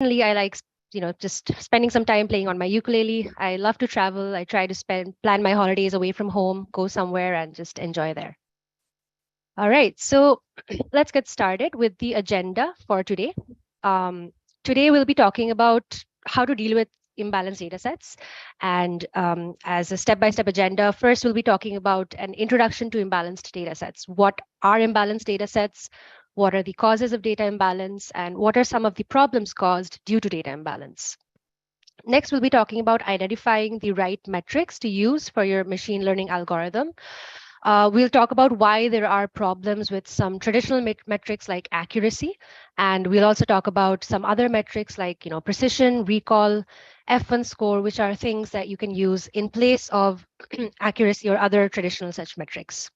I like, just spending some time playing on my ukulele. I love to travel. I try to plan my holidays away from home, go somewhere and just enjoy there. All right, so let's get started with the agenda for today. Today we'll be talking about how to deal with imbalanced datasets. And as a step-by-step agenda, first we'll be talking about an introduction to imbalanced datasets. What are imbalanced datasets? What are the causes of data imbalance? And what are some of the problems caused due to data imbalance? Next, we'll be talking about identifying the right metrics to use for your machine learning algorithm. We'll talk about why there are problems with some traditional metrics like accuracy, and we'll also talk about some other metrics like precision, recall, F1 score, which are things that you can use in place of accuracy or other traditional such metrics.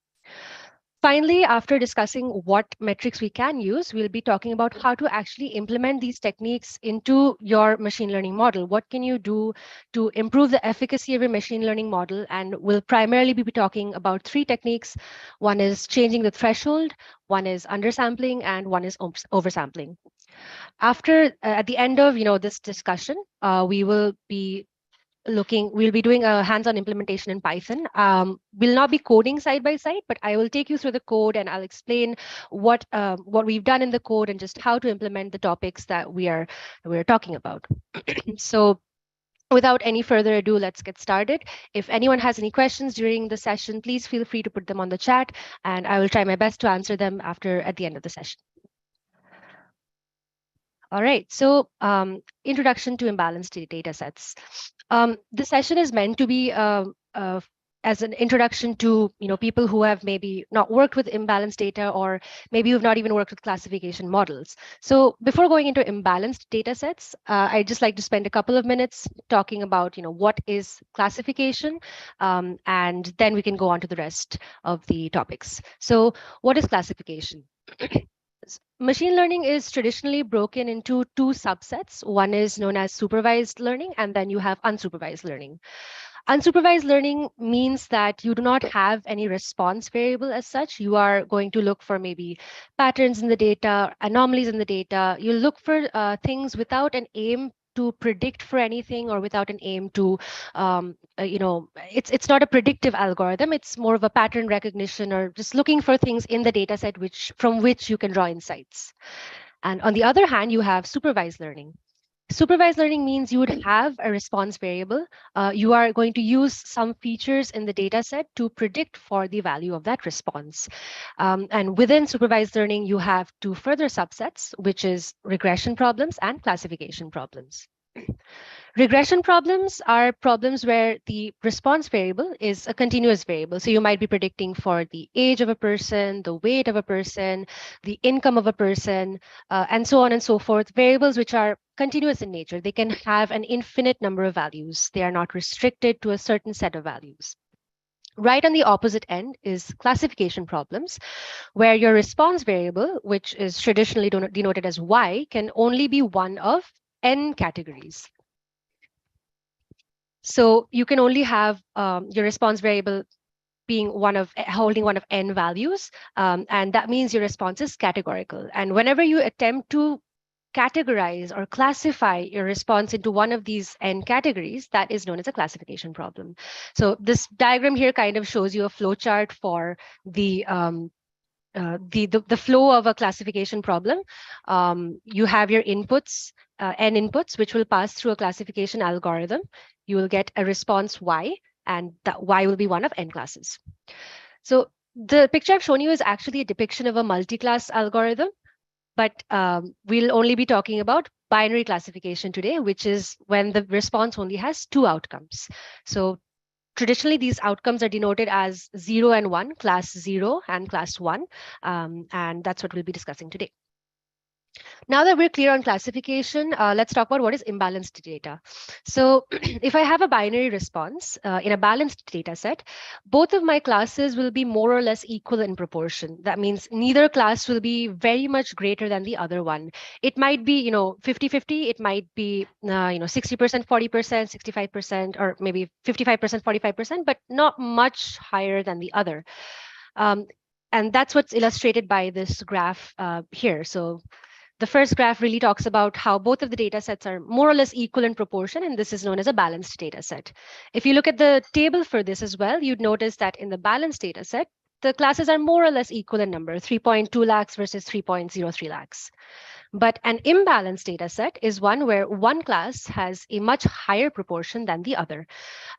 Finally, after discussing what metrics we can use, we'll be talking about how to actually implement these techniques into your machine learning model. What can you do to improve the efficacy of your machine learning model? And we'll primarily be talking about three techniques. One is changing the threshold, one is undersampling, and one is oversampling. After, at the end of this discussion, we'll be doing a hands-on implementation in Python. We'll not be coding side by side, but I will take you through the code and I'll explain what we've done in the code and just how to implement the topics that we're talking about. So without any further ado, let's get started. If anyone has any questions during the session, please feel free to put them on the chat and I will try my best to answer them at the end of the session. All right, so introduction to imbalanced data sets. The session is meant to be as an introduction to people who have maybe not worked with imbalanced data or maybe who've not even worked with classification models. So before going into imbalanced data sets, I'd just like to spend a couple of minutes talking about what is classification, and then we can go on to the rest of the topics. So what is classification? Machine learning is traditionally broken into two subsets. One is known as supervised learning, and then you have unsupervised learning. Unsupervised learning means that you do not have any response variable as such. You are going to look for maybe patterns in the data, anomalies in the data. You look for things without an aim to predict for anything or without an aim to, it's not a predictive algorithm. It's more of a pattern recognition or just looking for things in the data set from which you can draw insights. And on the other hand, you have supervised learning. Supervised learning means you would have a response variable. You are going to use some features in the data set to predict for the value of that response. And within supervised learning, you have two further subsets, which is regression problems and classification problems. Regression problems are problems where the response variable is a continuous variable. So you might be predicting for the age of a person, the weight of a person, the income of a person, and so on and so forth, variables which are continuous in nature. They can have an infinite number of values. They are not restricted to a certain set of values. Right on the opposite end is classification problems, where your response variable, which is traditionally denoted as y, can only be one of n categories. So you can only have your response variable being holding one of n values, and that means your response is categorical. And whenever you attempt to categorize or classify your response into one of these n categories, that is known as a classification problem. So this diagram here kind of shows you a flow chart for the flow of a classification problem. You have your inputs, n inputs, which will pass through a classification algorithm. You will get a response y, and that y will be one of n classes. So the picture I've shown you is actually a depiction of a multi-class algorithm, but we'll only be talking about binary classification today, which is when the response only has two outcomes. So traditionally, these outcomes are denoted as 0 and 1, class 0 and class 1, and that's what we'll be discussing today. Now that we're clear on classification, let's talk about what is imbalanced data. So if I have a binary response in a balanced data set, both of my classes will be more or less equal in proportion. That means neither class will be very much greater than the other one. It might be 50-50, it might be 60%, 40%, 65%, or maybe 55%, 45%, but not much higher than the other. And that's what's illustrated by this graph here. So The first graph really talks about how both of the data sets are more or less equal in proportion, and this is known as a balanced data set. If you look at the table for this as well, you'd notice that in the balanced data set, the classes are more or less equal in number, 3.2 lakhs versus 3.03 lakhs. But an imbalanced data set is one where one class has a much higher proportion than the other.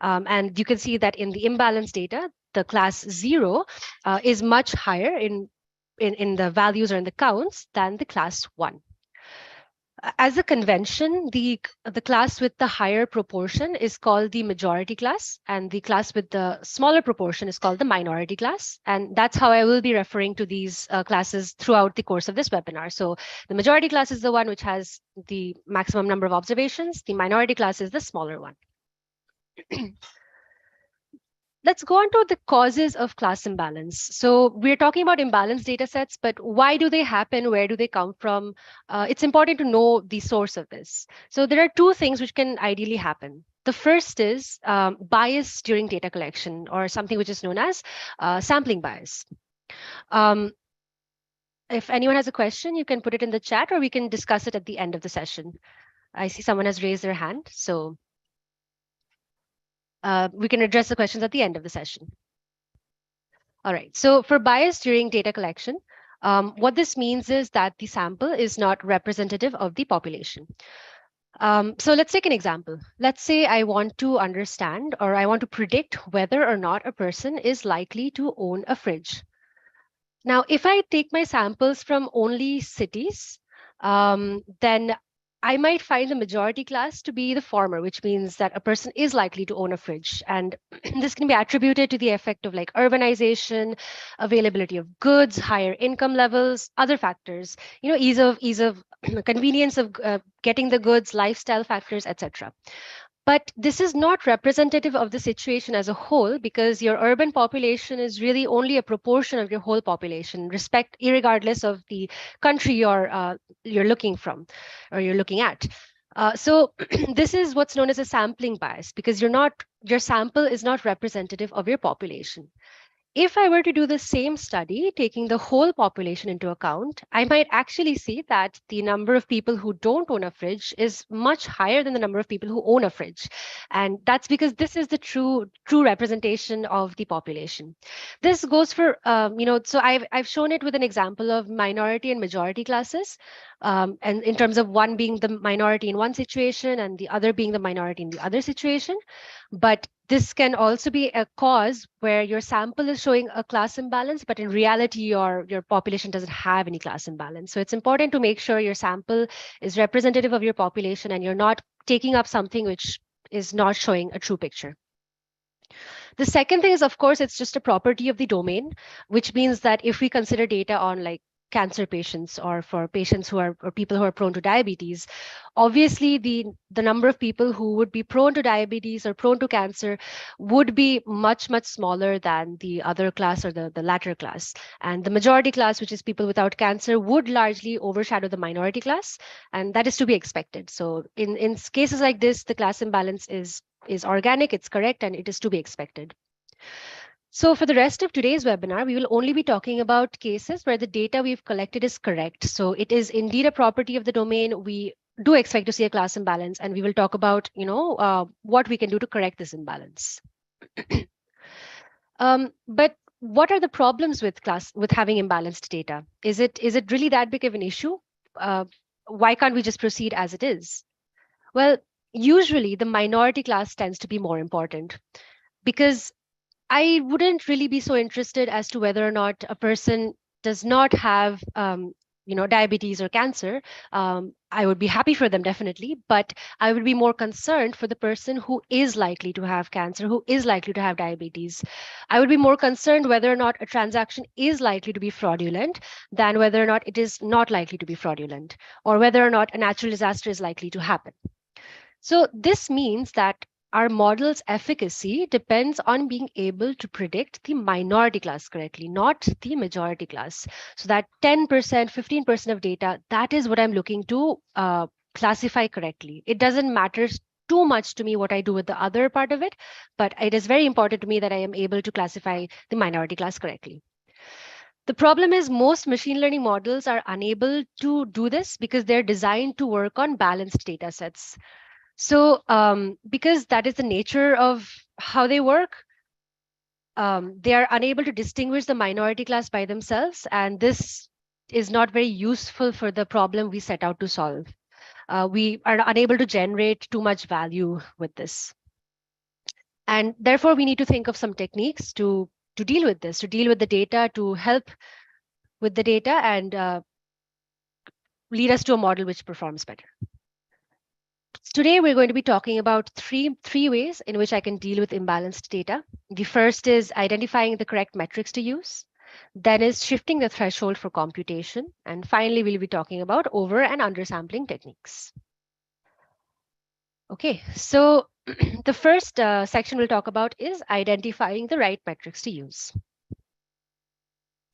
And you can see that in the imbalanced data, the class 0 is much higher in the values or in the counts than the class 1. As a convention, the class with the higher proportion is called the majority class, and the class with the smaller proportion is called the minority class. And that's how I will be referring to these classes throughout the course of this webinar. So the majority class is the one which has the maximum number of observations. The minority class is the smaller one. Let's go on to the causes of class imbalance. So we're talking about imbalanced data sets, but why do they happen? Where do they come from? It's important to know the source of this. So there are two things which can ideally happen. The first is bias during data collection, or something which is known as sampling bias. If anyone has a question, you can put it in the chat, or we can discuss it at the end of the session. I see someone has raised their hand, so we can address the questions at the end of the session. All right, so for bias during data collection, what this means is that the sample is not representative of the population. So let's take an example. Let's say I want to understand, or I want to predict whether or not a person is likely to own a fridge. Now, if I take my samples from only cities, then I might find the majority class to be the former, which means that a person is likely to own a fridge. And this can be attributed to the effect of like urbanization, availability of goods, higher income levels, other factors, ease of convenience of getting the goods, lifestyle factors, etc. But this is not representative of the situation as a whole, because your urban population is really only a proportion of your whole population, irregardless of the country you're looking from or you're looking at. So this is what's known as a sampling bias, because your sample is not representative of your population. If I were to do the same study, taking the whole population into account, I might actually see that the number of people who don't own a fridge is much higher than the number of people who own a fridge. And that's because this is the true representation of the population. This goes for, so I've shown it with an example of minority and majority classes. And in terms of one being the minority in one situation and the other being the minority in the other situation. But this can also be a cause where your sample is showing a class imbalance, but in reality, your population doesn't have any class imbalance. So it's important to make sure your sample is representative of your population and you're not taking up something which is not showing a true picture. The second thing is, of course, it's just a property of the domain, which means that if we consider data on like cancer patients or for patients or people who are prone to diabetes, obviously the number of people who would be prone to diabetes or prone to cancer would be much smaller than the other class or the latter class. And the majority class, which is people without cancer, would largely overshadow the minority class, and that is to be expected. So in cases like this, the class imbalance is organic, it's correct, and it is to be expected. So for the rest of today's webinar, we will only be talking about cases where the data we've collected is correct. So it is indeed a property of the domain. We do expect to see a class imbalance, and we will talk about, what we can do to correct this imbalance. But what are the problems with having imbalanced data? Is it really that big of an issue? Why can't we just proceed as it is? Well, usually the minority class tends to be more important, because I wouldn't really be so interested as to whether or not a person does not have, diabetes or cancer. I would be happy for them, definitely, but I would be more concerned for the person who is likely to have cancer, who is likely to have diabetes. I would be more concerned whether or not a transaction is likely to be fraudulent than whether or not it is not likely to be fraudulent, or whether or not a natural disaster is likely to happen. So this means that our model's efficacy depends on being able to predict the minority class correctly, not the majority class. So that 10%, 15% of data, that is what I'm looking to classify correctly. It doesn't matter too much to me what I do with the other part of it, but it is very important to me that I am able to classify the minority class correctly. The problem is most machine learning models are unable to do this because they're designed to work on balanced data sets. So because that is the nature of how they work, they are unable to distinguish the minority class by themselves. And this is not very useful for the problem we set out to solve. We are unable to generate too much value with this. And therefore, we need to think of some techniques to deal with this, to deal with the data, to help with the data and lead us to a model which performs better. Today, we're going to be talking about three ways in which I can deal with imbalanced data. The first is identifying the correct metrics to use. Then is shifting the threshold for computation. And finally, we'll be talking about over and undersampling techniques. Okay, so the first section we'll talk about is identifying the right metrics to use.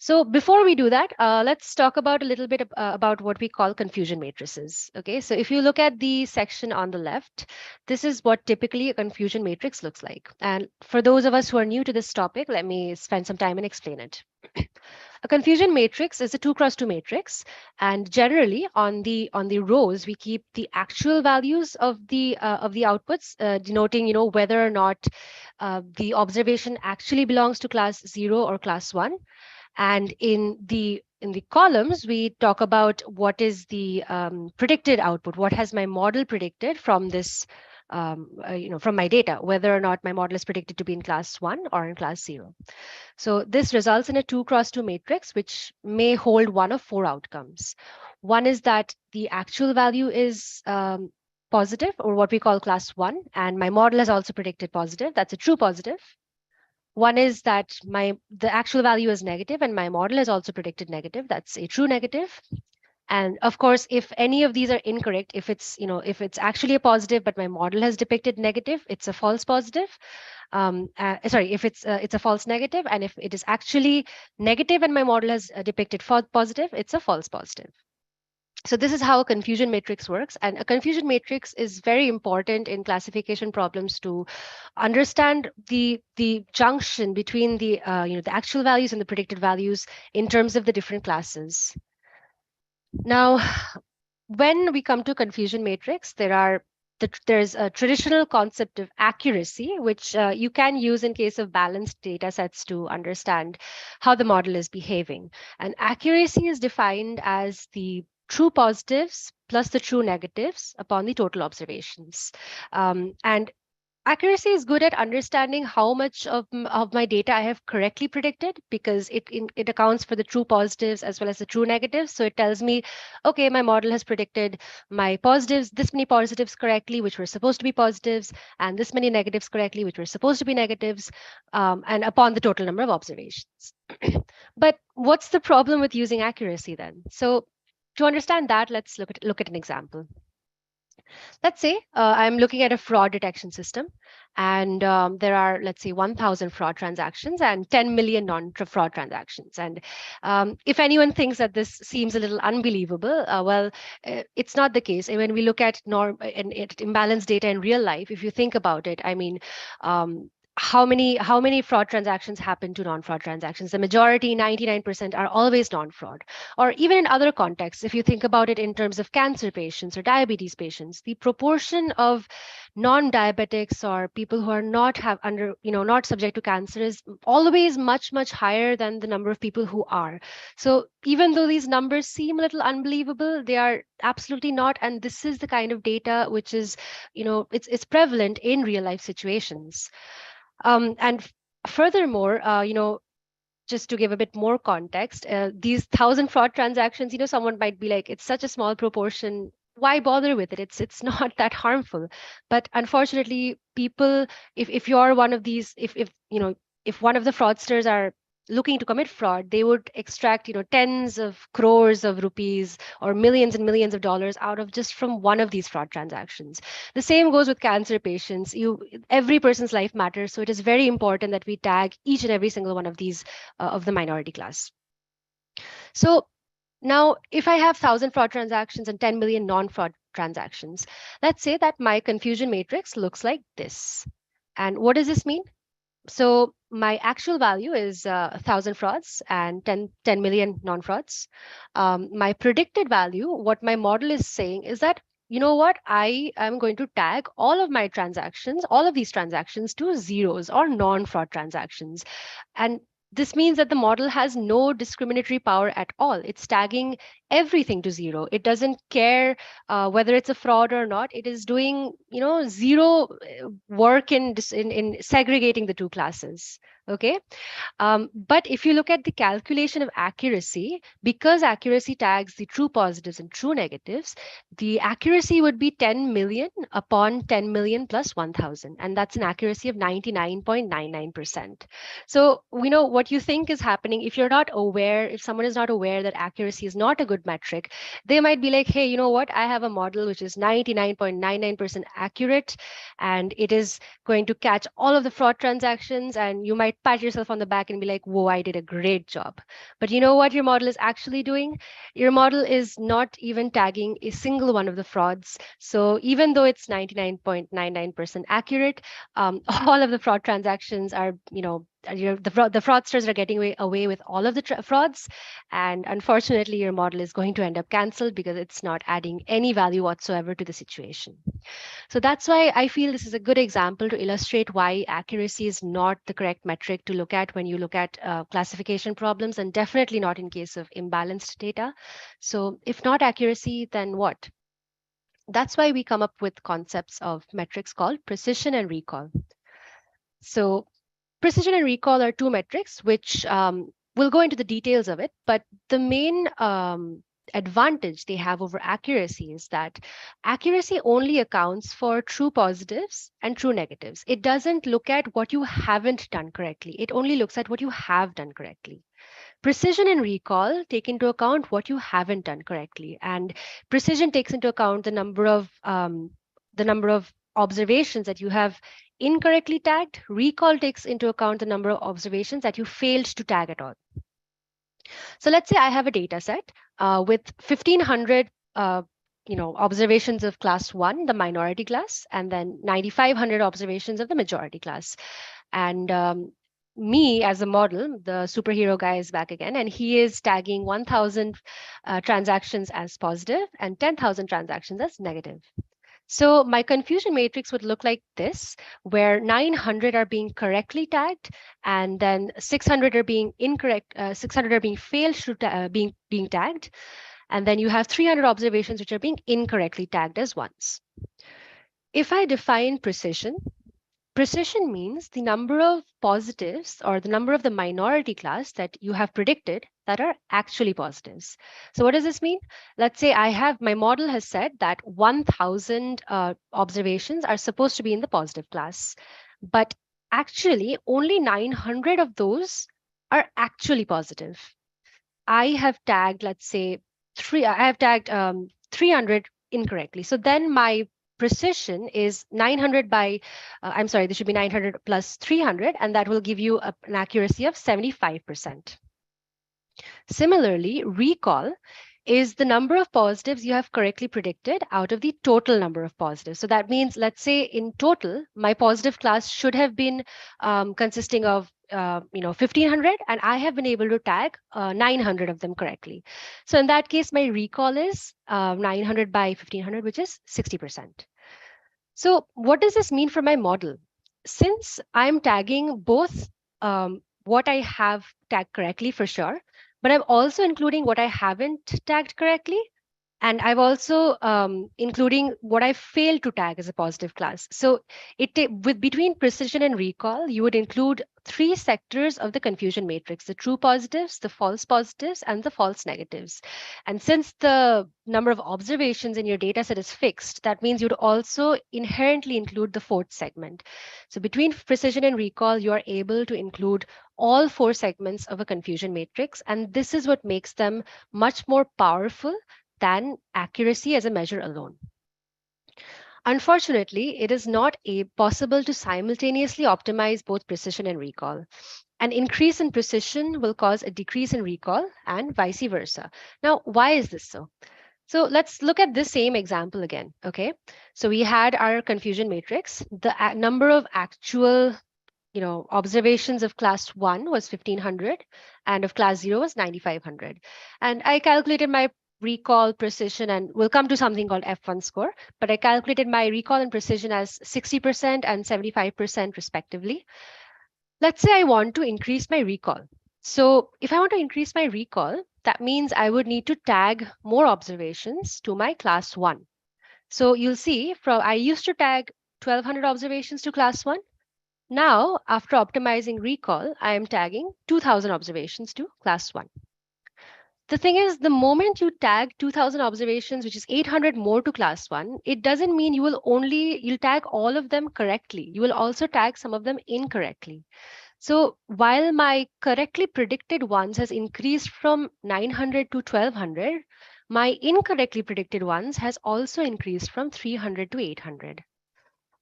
So before we do that, let's talk about a little bit about what we call confusion matrices. Okay, so if you look at the section on the left, this is what typically a confusion matrix looks like. And for those of us who are new to this topic, let me spend some time and explain it. A confusion matrix is a 2x2 matrix, and generally on the rows we keep the actual values of the outputs, denoting whether or not the observation actually belongs to class 0 or class 1. And in the columns, we talk about what is the predicted output. What has my model predicted from this, from my data, whether or not my model is predicted to be in class 1 or in class 0. So this results in a 2x2 matrix, which may hold one of 4 outcomes. One is that the actual value is positive, or what we call class 1, and my model has also predicted positive. That's a true positive. One is that the actual value is negative and my model has also predicted negative. That's a true negative. And of course, if any of these are incorrect, if it's actually a positive but my model has depicted negative, it's a false positive. Sorry, if it's a false negative, and if it is actually negative and my model has depicted positive, it's a false positive. So this is how a confusion matrix works. And a confusion matrix is very important in classification problems to understand the junction between the actual values and the predicted values in terms of the different classes. Now, when we come to confusion matrix, there's a traditional concept of accuracy, which you can use in case of balanced data sets to understand how the model is behaving. And accuracy is defined as the true positives plus the true negatives upon the total observations. And accuracy is good at understanding how much of my data I have correctly predicted, because it accounts for the true positives as well as the true negatives. So it tells me, okay, my model has predicted my positives, this many positives correctly, which were supposed to be positives, and this many negatives correctly, which were supposed to be negatives, and upon the total number of observations. But what's the problem with using accuracy then? So to understand that, let's look at an example. Let's say I'm looking at a fraud detection system, and there are, let's say, 1,000 fraud transactions and 10 million non-fraud transactions. And if anyone thinks that this seems a little unbelievable, it's not the case. And when we look at imbalanced data in real life, if you think about it, I mean, how many fraud transactions happen to non-fraud transactions? The majority, 99%, are always non-fraud. Or even in other contexts, if you think about it in terms of cancer patients or diabetes patients, the proportion of non-diabetics or people who are not subject to cancer is always much, much higher than the number of people who are. So even though these numbers seem a little unbelievable, they are absolutely not. And this is the kind of data which is, it's prevalent in real life situations. And furthermore, just to give a bit more context, these 1,000 fraud transactions, someone might be like, it's such a small proportion, why bother with it? It's not that harmful. But unfortunately, people, if you're one of these, if one of the fraudsters are looking to commit fraud, they would extract tens of crores of rupees or millions and millions of dollars out of just from one of these fraud transactions. The same goes with cancer patients. Every person's life matters, so it is very important that we tag each and every single one of these of the minority class. So now, if I have 1,000 fraud transactions and 10 million non-fraud transactions, let's say that my confusion matrix looks like this. And what does this mean? So my actual value is 1,000 frauds and 10 million non-frauds. My predicted value, what my model is saying is that, you know what, I am going to tag all of my transactions, all of these transactions to zeros or non-fraud transactions. And this means that the model has no discriminatory power at all. It's tagging everything to zero. It doesn't care whether it's a fraud or not. It is doing, zero work in segregating the two classes. Okay. But if you look at the calculation of accuracy, because accuracy tags the true positives and true negatives, the accuracy would be 10 million upon 10 million plus 1,000. And that's an accuracy of 99.99%. So we know what you think is happening. If you're not aware, if someone is not aware that accuracy is not a good metric, they might be like, hey, you know what? I have a model which is 99.99% accurate, and it is going to catch all of the fraud transactions. And you might pat yourself on the back and be like, whoa, I did a great job. But you know what your model is actually doing? Your model is not even tagging a single one of the frauds. So even though it's 99.99% accurate, all of the fraud transactions are, the fraudsters are getting away with all of the frauds. And unfortunately, your model is going to end up canceled because it's not adding any value whatsoever to the situation. So that's why I feel this is a good example to illustrate why accuracy is not the correct metric to look at when you look at classification problems, and definitely not in case of imbalanced data. So if not accuracy, then what? That's why we come up with concepts of metrics called precision and recall. So precision and recall are two metrics, which we'll go into the details of it, but the main advantage they have over accuracy is that accuracy only accounts for true positives and true negatives. It doesn't look at what you haven't done correctly. It only looks at what you have done correctly. Precision and recall take into account what you haven't done correctly, and precision takes into account the number of observations that you have incorrectly tagged. Recall takes into account the number of observations that you failed to tag at all. So let's say I have a data set with 1,500 observations of class 1, the minority class, and then 9,500 observations of the majority class. And me as a model, the superhero guy is back again, and he is tagging 1,000 transactions as positive and 10,000 transactions as negative. So my confusion matrix would look like this, where 900 are being correctly tagged, and then 600 are being incorrect, 600 are being failed to being tagged, and then you have 300 observations which are being incorrectly tagged as ones. If I define precision, precision means the number of positives or the number of the minority class that you have predicted that are actually positives. So what does this mean? Let's say my model has said that 1,000 observations are supposed to be in the positive class, but actually only 900 of those are actually positive. I have tagged, let's say, 300 incorrectly. So then my precision is 900 by, this should be 900 plus 300, and that will give you an accuracy of 75%. Similarly, recall is the number of positives you have correctly predicted out of the total number of positives. So that means, let's say in total, my positive class should have been consisting of 1,500, and I have been able to tag 900 of them correctly. So in that case, my recall is 900 by 1,500, which is 60%. So what does this mean for my model? Since I'm tagging both what I have tagged correctly for sure, but I'm also including what I haven't tagged correctly, and I've also including what I failed to tag as a positive class. So between precision and recall, you would include 3 sectors of the confusion matrix: the true positives, the false positives, and the false negatives. And since the number of observations in your data set is fixed, that means you'd also inherently include the 4th segment. So between precision and recall, you are able to include all 4 segments of a confusion matrix. And this is what makes them much more powerful than accuracy as a measure alone. Unfortunately, it is not possible to simultaneously optimize both precision and recall. An increase in precision will cause a decrease in recall and vice versa. Now, why is this so? So let's look at this same example again, okay? So we had our confusion matrix. The number of actual observations of class 1 was 1500 and of class 0 was 9500. And I calculated my recall precision, and we'll come to something called F1 score, but I calculated my recall and precision as 60% and 75% respectively. Let's say I want to increase my recall. So if I want to increase my recall, that means I would need to tag more observations to my class 1. So you'll see I used to tag 1200 observations to class 1. Now, after optimizing recall, I am tagging 2000 observations to class 1. The thing is, the moment you tag 2000 observations, which is 800 more to class 1, it doesn't mean you'll tag all of them correctly. You will also tag some of them incorrectly. So while my correctly predicted ones has increased from 900 to 1200, my incorrectly predicted ones has also increased from 300 to 800.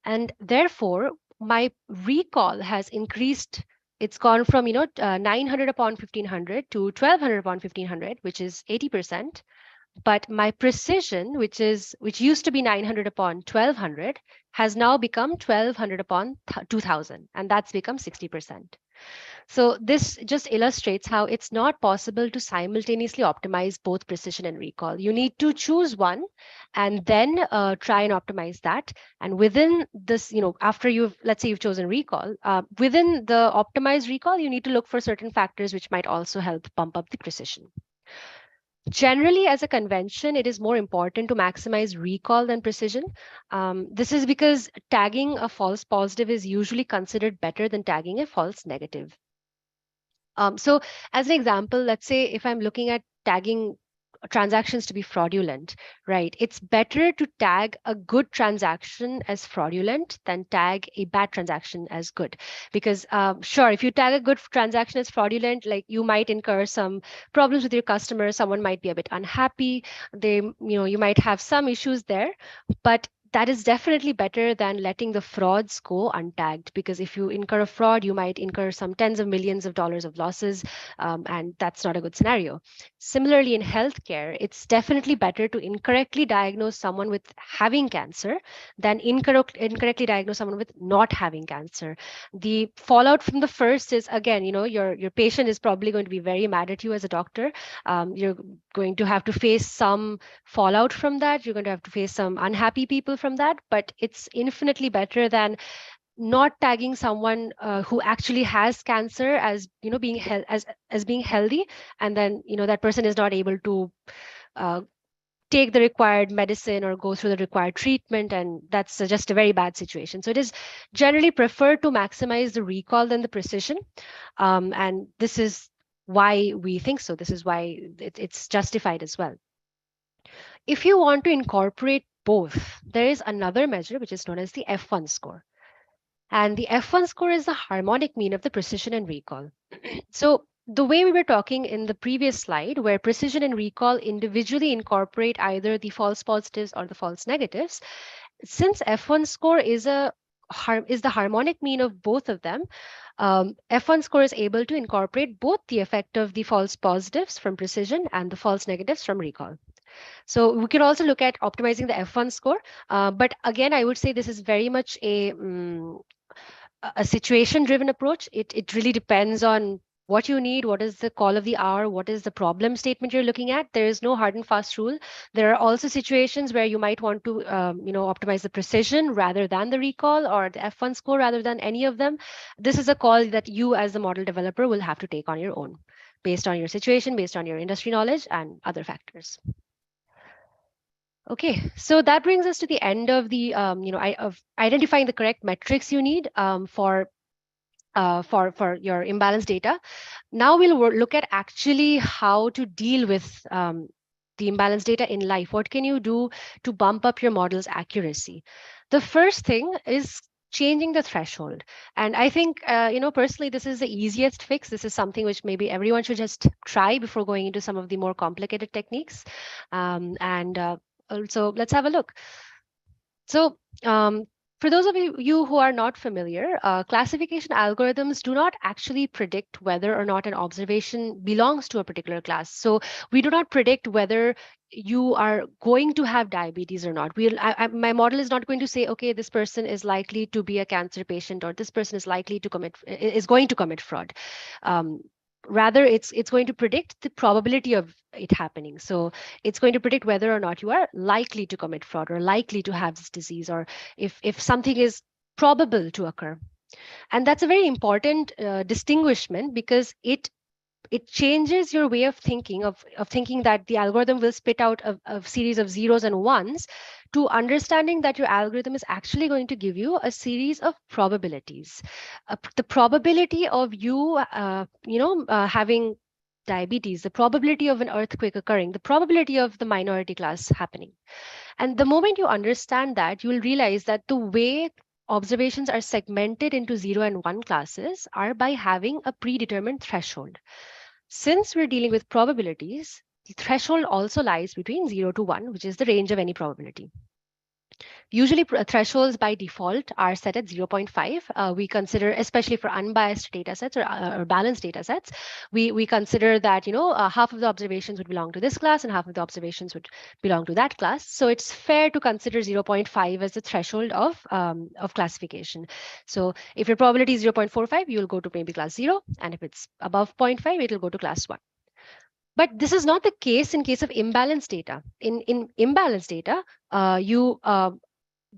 And therefore, my recall has increased. It's gone from 900 upon 1500 to 1200 upon 1500, which is 80%. But my precision, which used to be 900 upon 1200, has now become 1200 upon 2000, and that's become 60%. So this just illustrates how it's not possible to simultaneously optimize both precision and recall. You need to choose one and then try and optimize that. And within this, after let's say you've chosen recall, within the optimized recall, you need to look for certain factors which might also help bump up the precision. Generally, as a convention, it is more important to maximize recall than precision. This is because tagging a false positive is usually considered better than tagging a false negative. So as an example, let's say if I'm looking at tagging transactions to be fraudulent, right? It's better to tag a good transaction as fraudulent than tag a bad transaction as good. Because sure, if you tag a good transaction as fraudulent, like you might incur some problems with your customer, someone might be a bit unhappy, you might have some issues there, but that is definitely better than letting the frauds go untagged, because if you incur a fraud, you might incur some tens of millions of dollars of losses, and that's not a good scenario. Similarly, in healthcare, it's definitely better to incorrectly diagnose someone with having cancer than incorrectly diagnose someone with not having cancer. The fallout from the first is, again, your patient is probably going to be very mad at you as a doctor. You're going to have to face some fallout from that. You're going to have to face some unhappy people from that, but it's infinitely better than not tagging someone who actually has cancer as being as being healthy, and then that person is not able to take the required medicine or go through the required treatment, and that's just a very bad situation. So it is generally preferred to maximize the recall than the precision, and this is why we think so. This is why it's justified as well. If you want to incorporate both, there is another measure which is known as the F1 score. And the F1 score is the harmonic mean of the precision and recall. So the way we were talking in the previous slide, where precision and recall individually incorporate either the false positives or the false negatives, since F1 score is the harmonic mean of both of them, F1 score is able to incorporate both the effect of the false positives from precision and the false negatives from recall. So we could also look at optimizing the F1 score. But again, I would say this is very much a situation-driven approach. It really depends on what you need, what is the call of the hour, what is the problem statement you're looking at. There is no hard and fast rule. There are also situations where you might want to optimize the precision rather than the recall, or the F1 score rather than any of them. This is a call that you as the model developer will have to take on your own, based on your situation, based on your industry knowledge and other factors. Okay, so that brings us to the end of the of identifying the correct metrics you need for your imbalanced data. Now we'll look at actually how to deal with the imbalanced data in life. What can you do to bump up your model's accuracy? The first thing is changing the threshold. And I think, personally, this is the easiest fix. This is something which maybe everyone should just try before going into some of the more complicated techniques. So let's have a look. So for those of you who are not familiar, classification algorithms do not actually predict whether or not an observation belongs to a particular class. So we do not predict whether you are going to have diabetes or not. My model is not going to say, okay, this person is likely to be a cancer patient, or this person is likely to is going to commit fraud. Um, Rather, it's going to predict the probability of it happening. So it's going to predict whether or not you are likely to commit fraud or likely to have this disease, or if something is probable to occur. And that's a very important distinguishment, because it changes your way of thinking that the algorithm will spit out a series of zeros and ones, to understanding that your algorithm is actually going to give you a series of probabilities. The probability of you having diabetes, the probability of an earthquake occurring, the probability of the minority class happening. And the moment you understand that, you will realize that the way observations are segmented into 0 and 1 classes are by having a predetermined threshold. Since we're dealing with probabilities, the threshold also lies between 0 to 1, which is the range of any probability. Usually thresholds by default are set at 0.5. We consider, especially for unbiased data sets or balanced data sets, we consider that half of the observations would belong to this class and half of the observations would belong to that class. So it's fair to consider 0.5 as the threshold of classification. So if your probability is 0.45, you'll go to maybe class 0, and if it's above 0.5, it'll go to class 1. But this is not the case in case of imbalanced data. In imbalanced data,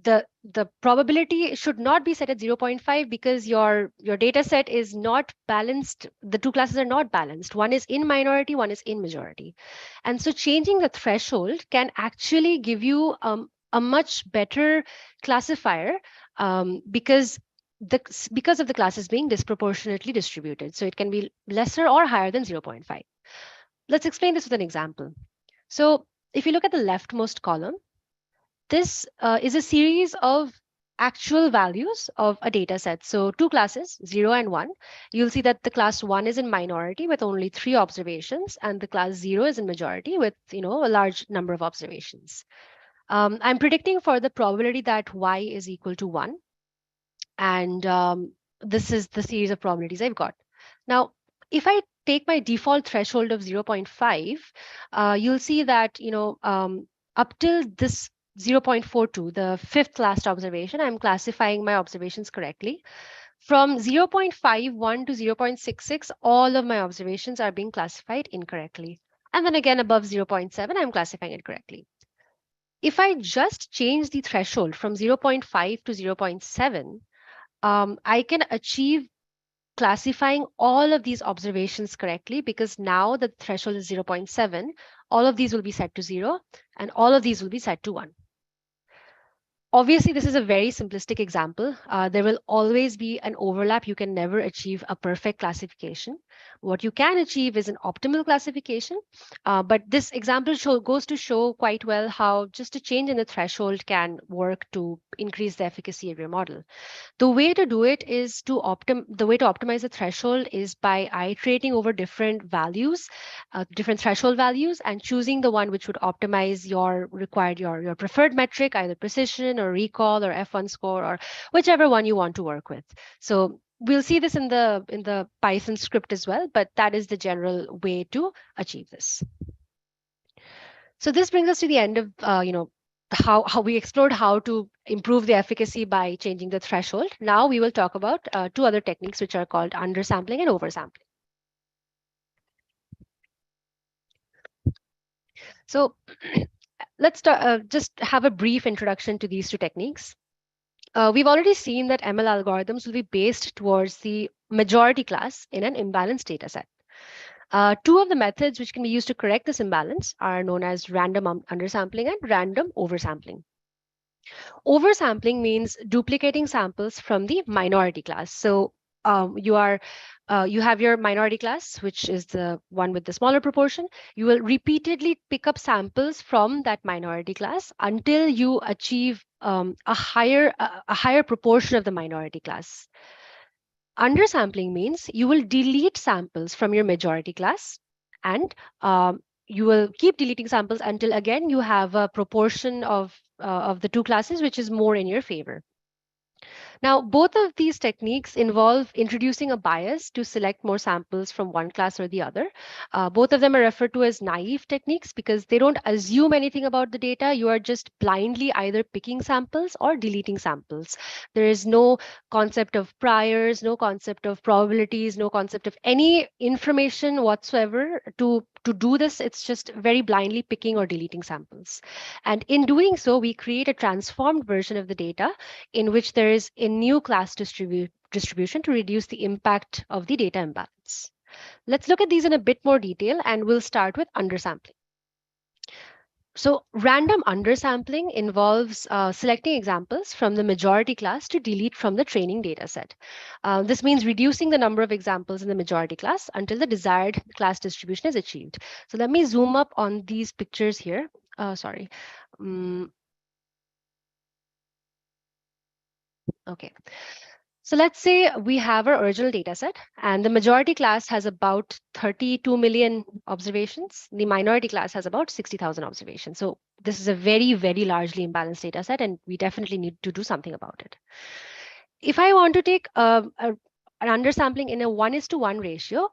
the probability should not be set at 0.5, because your data set is not balanced. The two classes are not balanced. One is in minority, one is in majority. And so changing the threshold can actually give you a much better classifier, because of the classes being disproportionately distributed. So it can be lesser or higher than 0.5. Let's explain this with an example. So if you look at the leftmost column, this is a series of actual values of a data set. So two classes, 0 and 1. You'll see that the class 1 is in minority with only 3 observations, and the class 0 is in majority with a large number of observations. I'm predicting for the probability that y is equal to 1. And this is the series of probabilities I've got. Now, if I take my default threshold of 0.5, you'll see that up till this 0.42, the fifth last observation, I'm classifying my observations correctly. From 0.51 to 0.66, all of my observations are being classified incorrectly. And then again, above 0.7, I'm classifying it correctly. If I just change the threshold from 0.5 to 0.7, I can achieve classifying all of these observations correctly, because now the threshold is 0.7. All of these will be set to 0, and all of these will be set to 1. Obviously, this is a very simplistic example. There will always be an overlap. You can never achieve a perfect classification. What you can achieve is an optimal classification. But this example goes to show quite well how just a change in the threshold can work to increase the efficacy of your model. The way to do it is the way to optimize the threshold is by iterating over different values, different threshold values, and choosing the one which would optimize your preferred metric, either precision or recall or F1 score, or whichever one you want to work with. So we'll see this in the Python script as well, but that is the general way to achieve this. So this brings us to the end of how we explored how to improve the efficacy by changing the threshold. Now we will talk about 2 other techniques, which are called undersampling and oversampling. So let's just have a brief introduction to these 2 techniques. We've already seen that ML algorithms will be based towards the majority class in an imbalanced data set. 2 of the methods which can be used to correct this imbalance are known as random undersampling and random oversampling. Oversampling means duplicating samples from the minority class. So you have your minority class, which is the one with the smaller proportion. You will repeatedly pick up samples from that minority class until you achieve a higher proportion of the minority class. Undersampling means you will delete samples from your majority class, and you will keep deleting samples until again you have a proportion of the 2 classes which is more in your favor. Now, both of these techniques involve introducing a bias to select more samples from one class or the other. Both of them are referred to as naive techniques because they don't assume anything about the data. You are just blindly either picking samples or deleting samples. There is no concept of priors, no concept of probabilities, no concept of any information whatsoever to do this. It's just very blindly picking or deleting samples. And in doing so, we create a transformed version of the data in which there is a new class distribution to reduce the impact of the data imbalance. Let's look at these in a bit more detail, and we'll start with undersampling. So random undersampling involves selecting examples from the majority class to delete from the training data set. This means reducing the number of examples in the majority class until the desired class distribution is achieved. So let me zoom up on these pictures here. Sorry. Okay. So let's say we have our original data set and the majority class has about 32 million observations. The minority class has about 60,000 observations. So this is a very, very largely imbalanced data set, and we definitely need to do something about it. If I want to take an undersampling in a 1:1 ratio,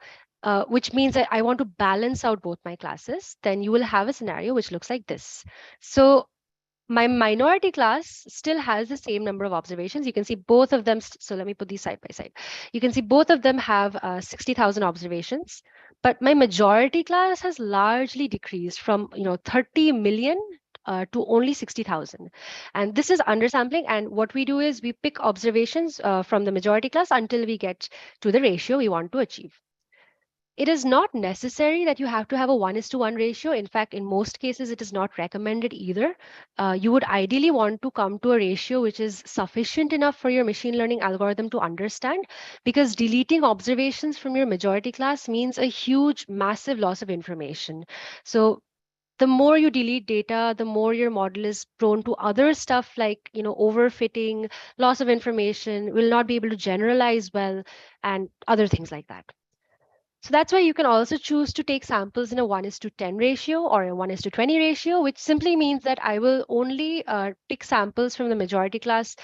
which means that I want to balance out both my classes, then you will have a scenario which looks like this. So my minority class still has the same number of observations. You can see both of them. So let me put these side by side. You can see both of them have 60,000 observations, but my majority class has largely decreased from 30 million to only 60,000. And this is undersampling. And what we do is we pick observations from the majority class until we get to the ratio we want to achieve. It is not necessary that you have to have a 1:1 ratio. In fact, in most cases, it is not recommended either. You would ideally want to come to a ratio which is sufficient enough for your machine learning algorithm to understand, because deleting observations from your majority class means a huge, massive loss of information. So the more you delete data, the more your model is prone to other stuff like overfitting, loss of information, will not be able to generalize well, and other things like that. So that's why you can also choose to take samples in a 1:10 ratio or a 1:20 ratio, which simply means that I will only pick samples from the majority class,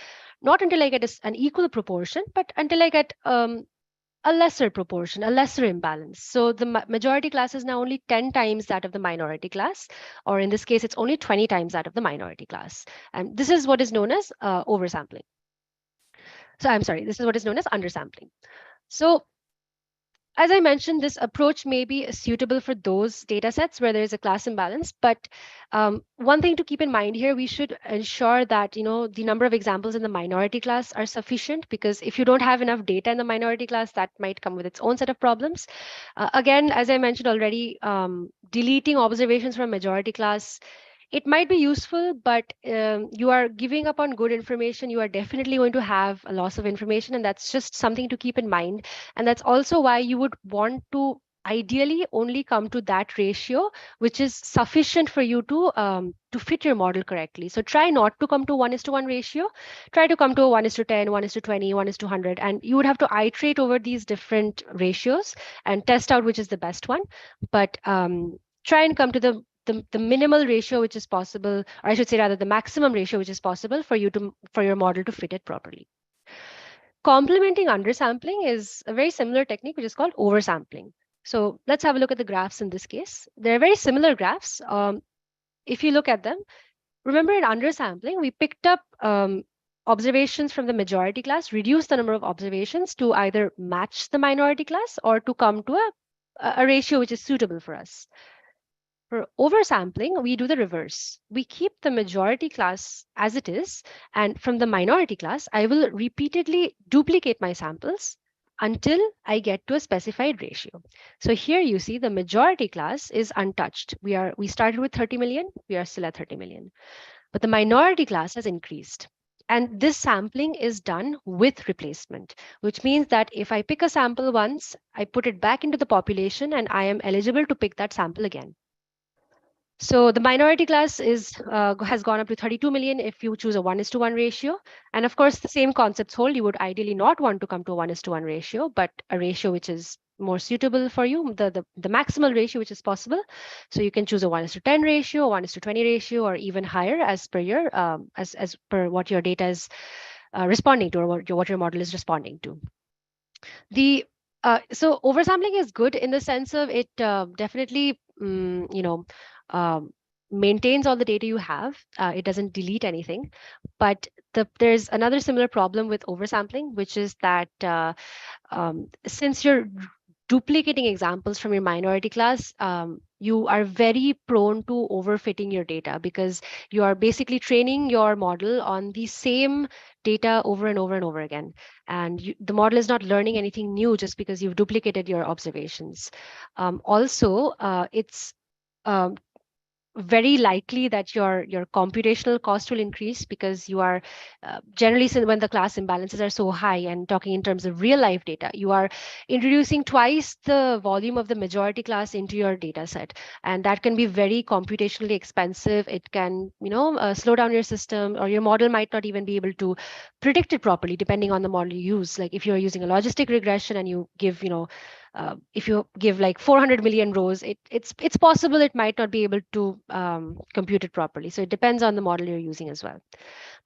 not until I get an equal proportion, but until I get a lesser proportion, a lesser imbalance. So the majority class is now only 10 times that of the minority class, or in this case, it's only 20 times that of the minority class. And this is what is known as oversampling. So I'm sorry, this is what is known as undersampling. So as I mentioned, this approach may be suitable for those data sets where there is a class imbalance. But one thing to keep in mind here, we should ensure that the number of examples in the minority class are sufficient, because if you don't have enough data in the minority class, that might come with its own set of problems. Again, as I mentioned already, deleting observations from majority class, it might be useful, but you are giving up on good information. You are definitely going to have a loss of information, and that's just something to keep in mind. And that's also why you would want to ideally only come to that ratio which is sufficient for you to fit your model correctly. So try not to come to 1:1 ratio. Try to come to a 1:10, 1:20, 1:100, and you would have to iterate over these different ratios and test out which is the best one. But try and come to the minimal ratio which is possible, or I should say rather the maximum ratio which is possible for your model to fit it properly. Complementing undersampling is a very similar technique which is called oversampling. So let's have a look at the graphs in this case. They're very similar graphs. If you look at them, remember in undersampling, we picked up observations from the majority class, reduced the number of observations to either match the minority class or to come to a ratio which is suitable for us. For oversampling, we do the reverse. We keep the majority class as it is, and from the minority class, I will repeatedly duplicate my samples until I get to a specified ratio. So here you see the majority class is untouched. We started with 30 million, we are still at 30 million. But the minority class has increased. And this sampling is done with replacement, which means that if I pick a sample once, I put it back into the population and I am eligible to pick that sample again. So the minority class has gone up to 32 million if you choose a 1:1 ratio. And of course, the same concepts hold. You would ideally not want to come to a 1:1 ratio, but a ratio which is more suitable for you, the maximal ratio which is possible. So you can choose a 1:10 ratio, 1:20 ratio, or even higher as per your as per what your data is responding to, or what your model is responding to. So oversampling is good in the sense of it definitely um, maintains all the data you have. It doesn't delete anything, but there's another similar problem with oversampling, which is that since you're duplicating examples from your minority class, you are very prone to overfitting your data, because you are basically training your model on the same data over and over and over again. And the model is not learning anything new just because you've duplicated your observations. Also, it's um, very likely that your computational cost will increase, because you are generally, when the class imbalances are so high, and talking in terms of real life data, you are introducing twice the volume of the majority class into your data set, and that can be very computationally expensive. It can slow down your system, or your model might not even be able to predict it properly depending on the model you use. Like if you're using a logistic regression and you give if you give like 400 million rows, it's possible it might not be able to compute it properly. So it depends on the model you're using as well.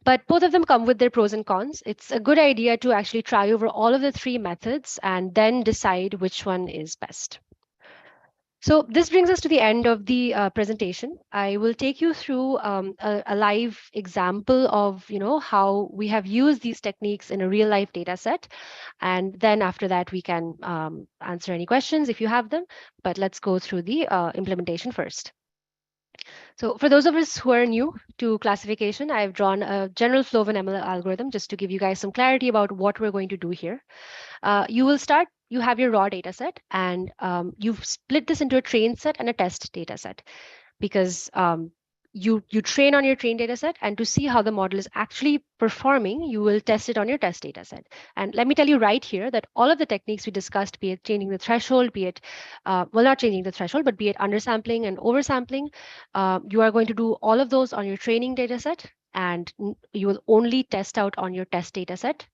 But both of them come with their pros and cons. It's a good idea to actually try over all of the three methods and then decide which one is best. So this brings us to the end of the presentation. I will take you through a live example of how we have used these techniques in a real life data set. And then after that, we can answer any questions if you have them. But let's go through the implementation first. So for those of us who are new to classification, I've drawn a general flow of an ML algorithm just to give you guys some clarity about what we're going to do here. You have your raw data set, and you've split this into a train set and a test data set, because you train on your trained data set, and to see how the model is actually performing, you will test it on your test data set. And let me tell you right here that all of the techniques we discussed, be it changing the threshold, be it, not changing the threshold, but be it undersampling and oversampling, you are going to do all of those on your training data set, and you will only test out on your test data set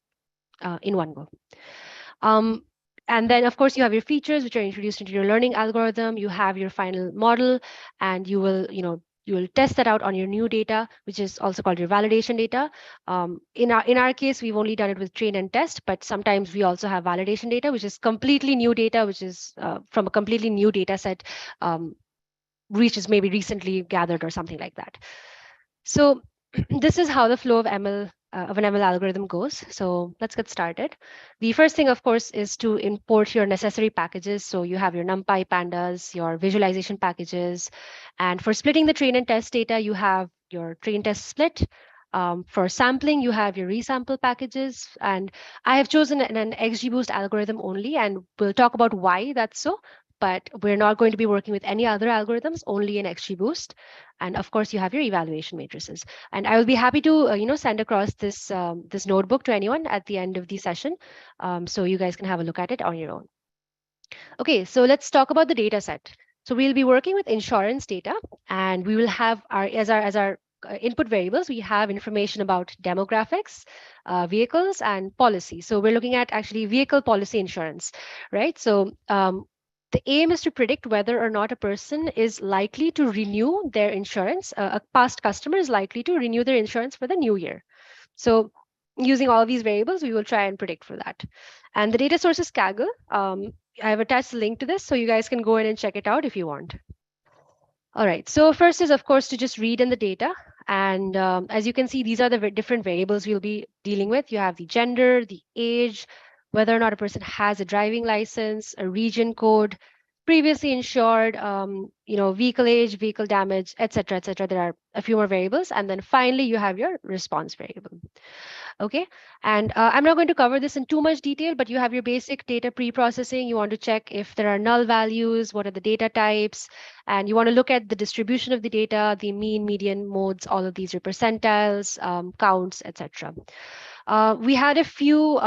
in one go. And then, of course, you have your features, which are introduced into your learning algorithm. You have your final model, and you will test that out on your new data, which is also called your validation data. In our case, we've only done it with train and test, but sometimes we also have validation data, which is completely new data, which is from a completely new data set, which is maybe recently gathered or something like that. So this is how the flow of ML of an ML algorithm goes. So let's get started. The first thing, of course, is to import your necessary packages. So you have your NumPy, pandas, your visualization packages. And for splitting the train and test data, you have your train test split. For sampling, you have your resample packages. And I have chosen an XGBoost algorithm only, and we'll talk about why that's so. But we're not going to be working with any other algorithms, only in XGBoost. And of course, you have your evaluation matrices. And I will be happy to send across this this notebook to anyone at the end of the session, so you guys can have a look at it on your own. Okay, so let's talk about the data set. So we'll be working with insurance data, and we will have as our input variables, we have information about demographics, vehicles, and policy. So we're looking at actually vehicle policy insurance, right? So the aim is to predict whether or not a person is likely to renew their insurance. A past customer is likely to renew their insurance for the new year. So using all of these variables, we will try and predict for that. And the data source is Kaggle. I have attached a link to this, so you guys can go in and check it out if you want. All right, so first is, of course, to just read in the data. And as you can see, these are the different variables we'll be dealing with. You have the gender, the age, whether or not a person has a driving license, a region code, previously insured, vehicle age, vehicle damage, et cetera, et cetera. There are a few more variables. And then finally, you have your response variable. Okay, and I'm not going to cover this in too much detail, but you have your basic data pre-processing. You want to check if there are null values, what are the data types, and you want to look at the distribution of the data, the mean, median, modes, all of these, your percentiles, counts, etc. We had a few,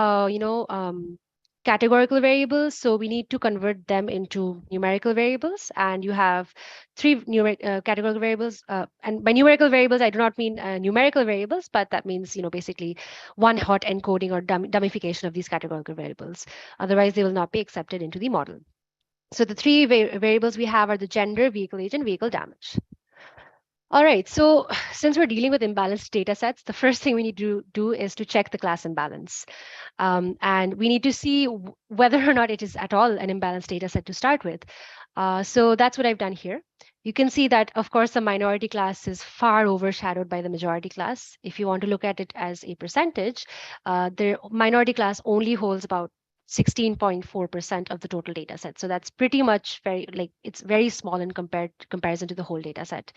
categorical variables, so we need to convert them into numerical variables, and you have three categorical variables. And by numerical variables, I do not mean numerical variables, but that means basically one hot encoding or dummification of these categorical variables. Otherwise, they will not be accepted into the model. So the three variables we have are the gender, vehicle age, and vehicle damage. All right, so since we're dealing with imbalanced data sets, the first thing we need to do is to check the class imbalance. And we need to see whether or not it is at all an imbalanced data set to start with. So that's what I've done here. You can see that, of course, the minority class is far overshadowed by the majority class. If you want to look at it as a percentage, the minority class only holds about 16.4% of the total data set. So that's pretty much it's very small in comparison to the whole data set.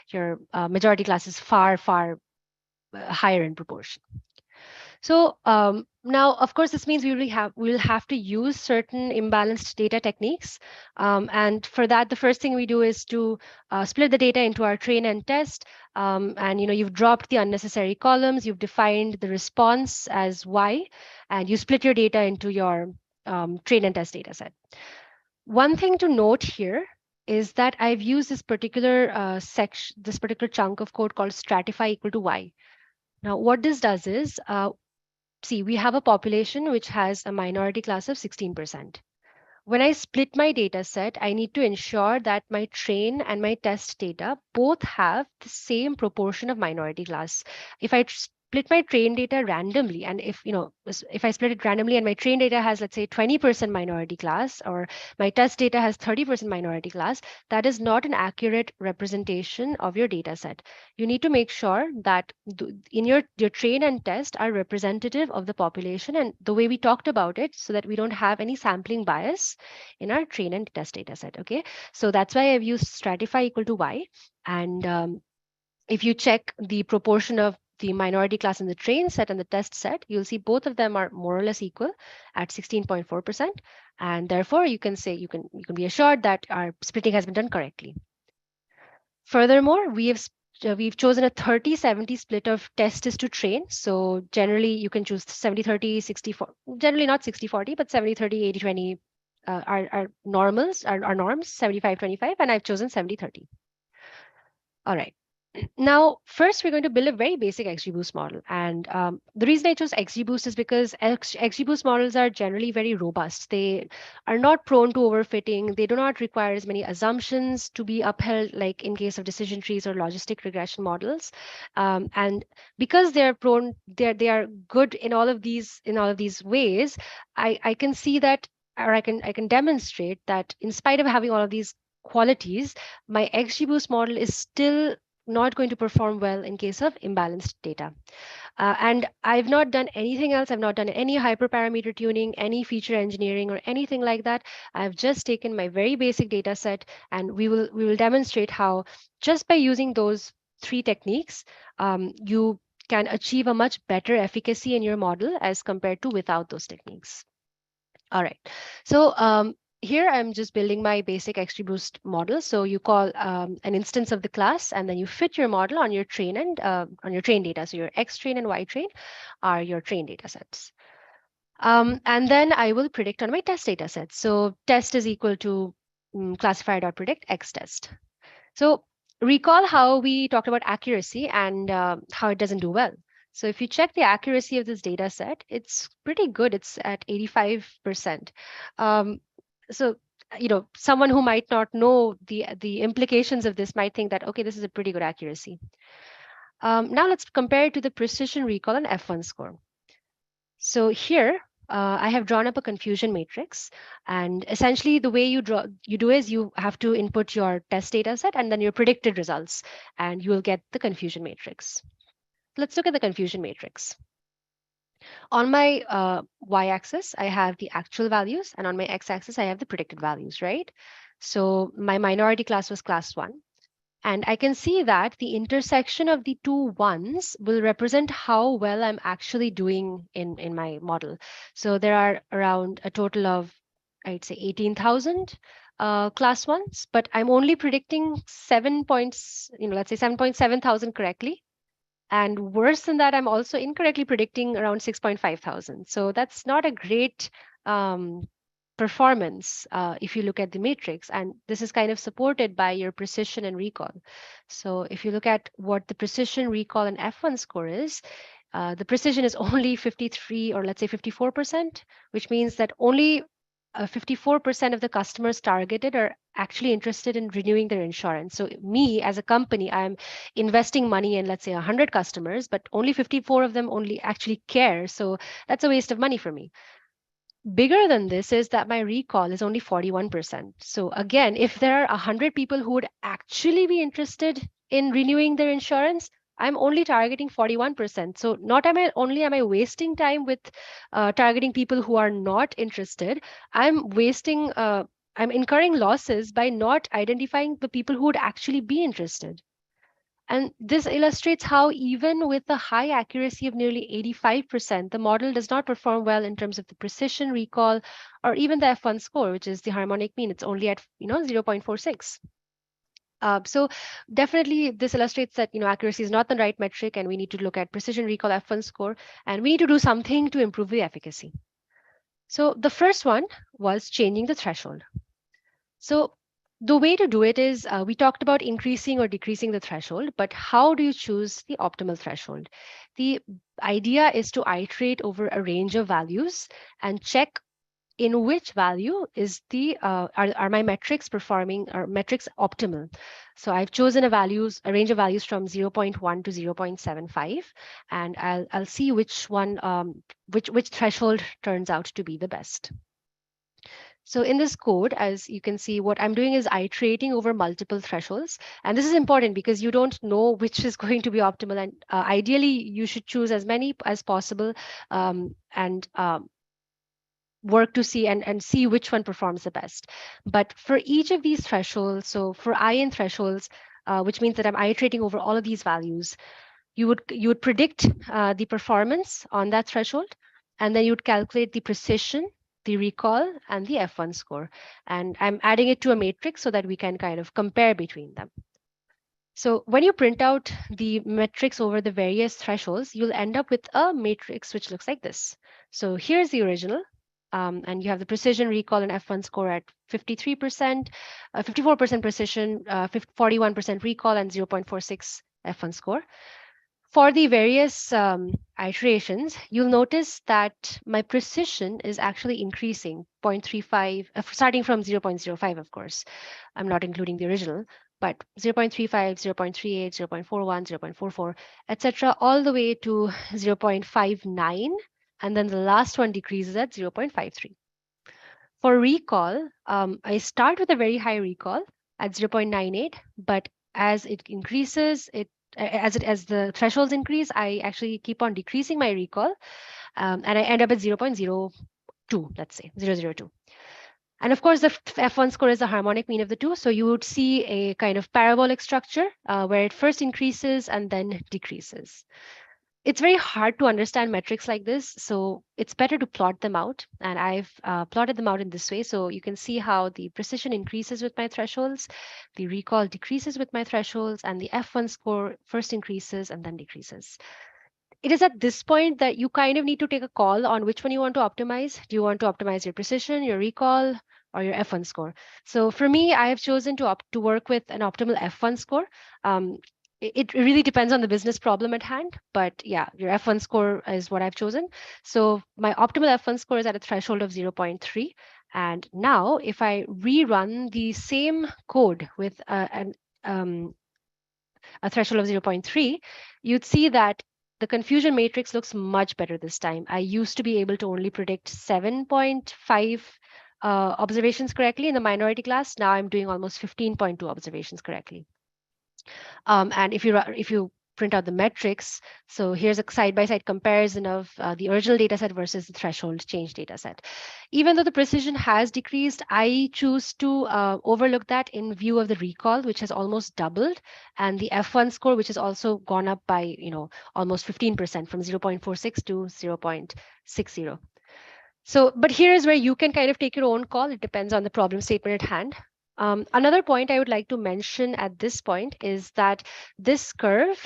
Your majority class is far, far higher in proportion. So now, of course, this means we'll have to use certain imbalanced data techniques. And for that, the first thing we do is to split the data into our train and test. And you've dropped the unnecessary columns. You've defined the response as Y, and you split your data into your train and test data set. One thing to note here is that I've used this particular this particular chunk of code called stratify equal to Y. Now, what this does is, see, we have a population which has a minority class of 16%. When I split my data set, I need to ensure that my train and my test data both have the same proportion of minority class. If I split my train data randomly, and if I split it randomly and my train data has, let's say, 20% minority class, or my test data has 30% minority class, that is not an accurate representation of your data set. You need to make sure that in your train and test are representative of the population and the way we talked about it, so that we don't have any sampling bias in our train and test data set. Okay, so that's why I've used stratify equal to Y. And if you check the proportion of the minority class in the train set and the test set, you'll see both of them are more or less equal at 16.4%. And therefore, you can be assured that our splitting has been done correctly. Furthermore, we've chosen a 30-70 split of test is to train. So generally, you can choose 70-30, 60-40, generally not 60-40, but 70-30, 80-20 are norms, 75-25, and I've chosen 70-30. All right. Now, first, we're going to build a very basic XGBoost model. And the reason I chose XGBoost is because XGBoost models are generally very robust. They are not prone to overfitting. They do not require as many assumptions to be upheld, like in case of decision trees or logistic regression models. And because they are good in all of these ways, I can see that, or I can demonstrate that in spite of having all of these qualities, my XGBoost model is still not going to perform well in case of imbalanced data. And I've not done anything else. I've not done any hyperparameter tuning, any feature engineering, or anything like that. I've just taken my very basic data set, and we will demonstrate how just by using those 3 techniques, you can achieve a much better efficacy in your model as compared to without those techniques. All right. So here I'm just building my basic XGBoost model. So you call an instance of the class, and then you fit your model on your train and on your train data. So your X train and Y train are your train data sets. And then I will predict on my test data set. So test is equal to classifier.predict X test. So recall how we talked about accuracy and how it doesn't do well. So if you check the accuracy of this data set, it's pretty good. It's at 85%. So someone who might not know the implications of this might think that, okay, this is a pretty good accuracy. Now let's compare it to the precision recall and F1 score. So here I have drawn up a confusion matrix, and essentially the way you do is you have to input your test data set and then your predicted results, and you will get the confusion matrix. Let's look at the confusion matrix. On my y-axis, I have the actual values, and on my x-axis, I have the predicted values, right? So my minority class was class 1. And I can see that the intersection of the 2 ones will represent how well I'm actually doing in my model. So there are around a total of, I'd say, 18,000 class 1s, but I'm only predicting let's say 7.7 thousand correctly. And worse than that, I'm also incorrectly predicting around 6.5 thousand. So that's not a great performance if you look at the matrix, and this is kind of supported by your precision and recall. So if you look at what the precision, recall, and F1 score is, the precision is only 53, or let's say 54%, which means that only 54% of the customers targeted are actually interested in renewing their insurance. So me as a company, I'm investing money in, let's say, 100 customers, but only 54 of them only actually care. So that's a waste of money for me. Bigger than this is that my recall is only 41%. So again, if there are 100 people who would actually be interested in renewing their insurance, I'm only targeting 41%. So not am I wasting time with targeting people who are not interested. I'm incurring losses by not identifying the people who would actually be interested. And this illustrates how even with a high accuracy of nearly 85%, the model does not perform well in terms of the precision, recall, or even the F1 score, which is the harmonic mean. It's only at 0.46. So definitely this illustrates that accuracy is not the right metric, and we need to look at precision, recall, F1 score, and we need to do something to improve the efficacy. So the first one was changing the threshold. So the way to do it is we talked about increasing or decreasing the threshold, but how do you choose the optimal threshold? The idea is to iterate over a range of values and check in which value is are my metrics performing, or metrics optimal. So I've chosen a range of values from 0.1 to 0.75, and I'll see which one which threshold turns out to be the best. So in this code, as you can see, what I'm doing is iterating over multiple thresholds. And this is important because you don't know which is going to be optimal. And ideally, you should choose as many as possible and work to see and see which one performs the best. But for each of these thresholds, so for IN thresholds, which means that I'm iterating over all of these values, you would predict the performance on that threshold, and then you would calculate the precision, the recall, and the F1 score. And I'm adding it to a matrix so that we can kind of compare between them. So when you print out the metrics over the various thresholds, you'll end up with a matrix which looks like this. So here's the original. And you have the precision, recall, and F1 score at 53%, 54% precision, 41% recall, and 0.46 F1 score. For the various iterations, you'll notice that my precision is actually increasing 0.35, starting from 0.05, of course. I'm not including the original, but 0.35, 0.38, 0.41, 0.44, etc., all the way to 0.59. And then the last one decreases at 0.53. For recall, I start with a very high recall at 0.98, but as it increases, as the thresholds increase, I actually keep on decreasing my recall, and I end up at 0.02, let's say 0.02. And of course, the F1 score is the harmonic mean of the two. So you would see a kind of parabolic structure where it first increases and then decreases. It's very hard to understand metrics like this, so it's better to plot them out. And I've plotted them out in this way. So you can see how the precision increases with my thresholds, the recall decreases with my thresholds, and the F1 score first increases and then decreases. It is at this point that you kind of need to take a call on which one you want to optimize. Do you want to optimize your precision, your recall, or your F1 score? So for me, I have chosen to work with an optimal F1 score. It really depends on the business problem at hand, but yeah, your F1 score is what I've chosen. So my optimal F1 score is at a threshold of 0.3. And now if I rerun the same code with a threshold of 0.3, you'd see that the confusion matrix looks much better this time. I used to be able to only predict 7.5 observations correctly in the minority class. Now I'm doing almost 15.2 observations correctly. And if you print out the metrics, so here's a side-by-side comparison of the original dataset versus the threshold change dataset. Even though the precision has decreased, I choose to overlook that in view of the recall, which has almost doubled, and the F1 score, which has also gone up by almost 15% from 0.46 to 0.60. So, but here is where you can kind of take your own call. It depends on the problem statement at hand. Another point I would like to mention at this point is that this curve,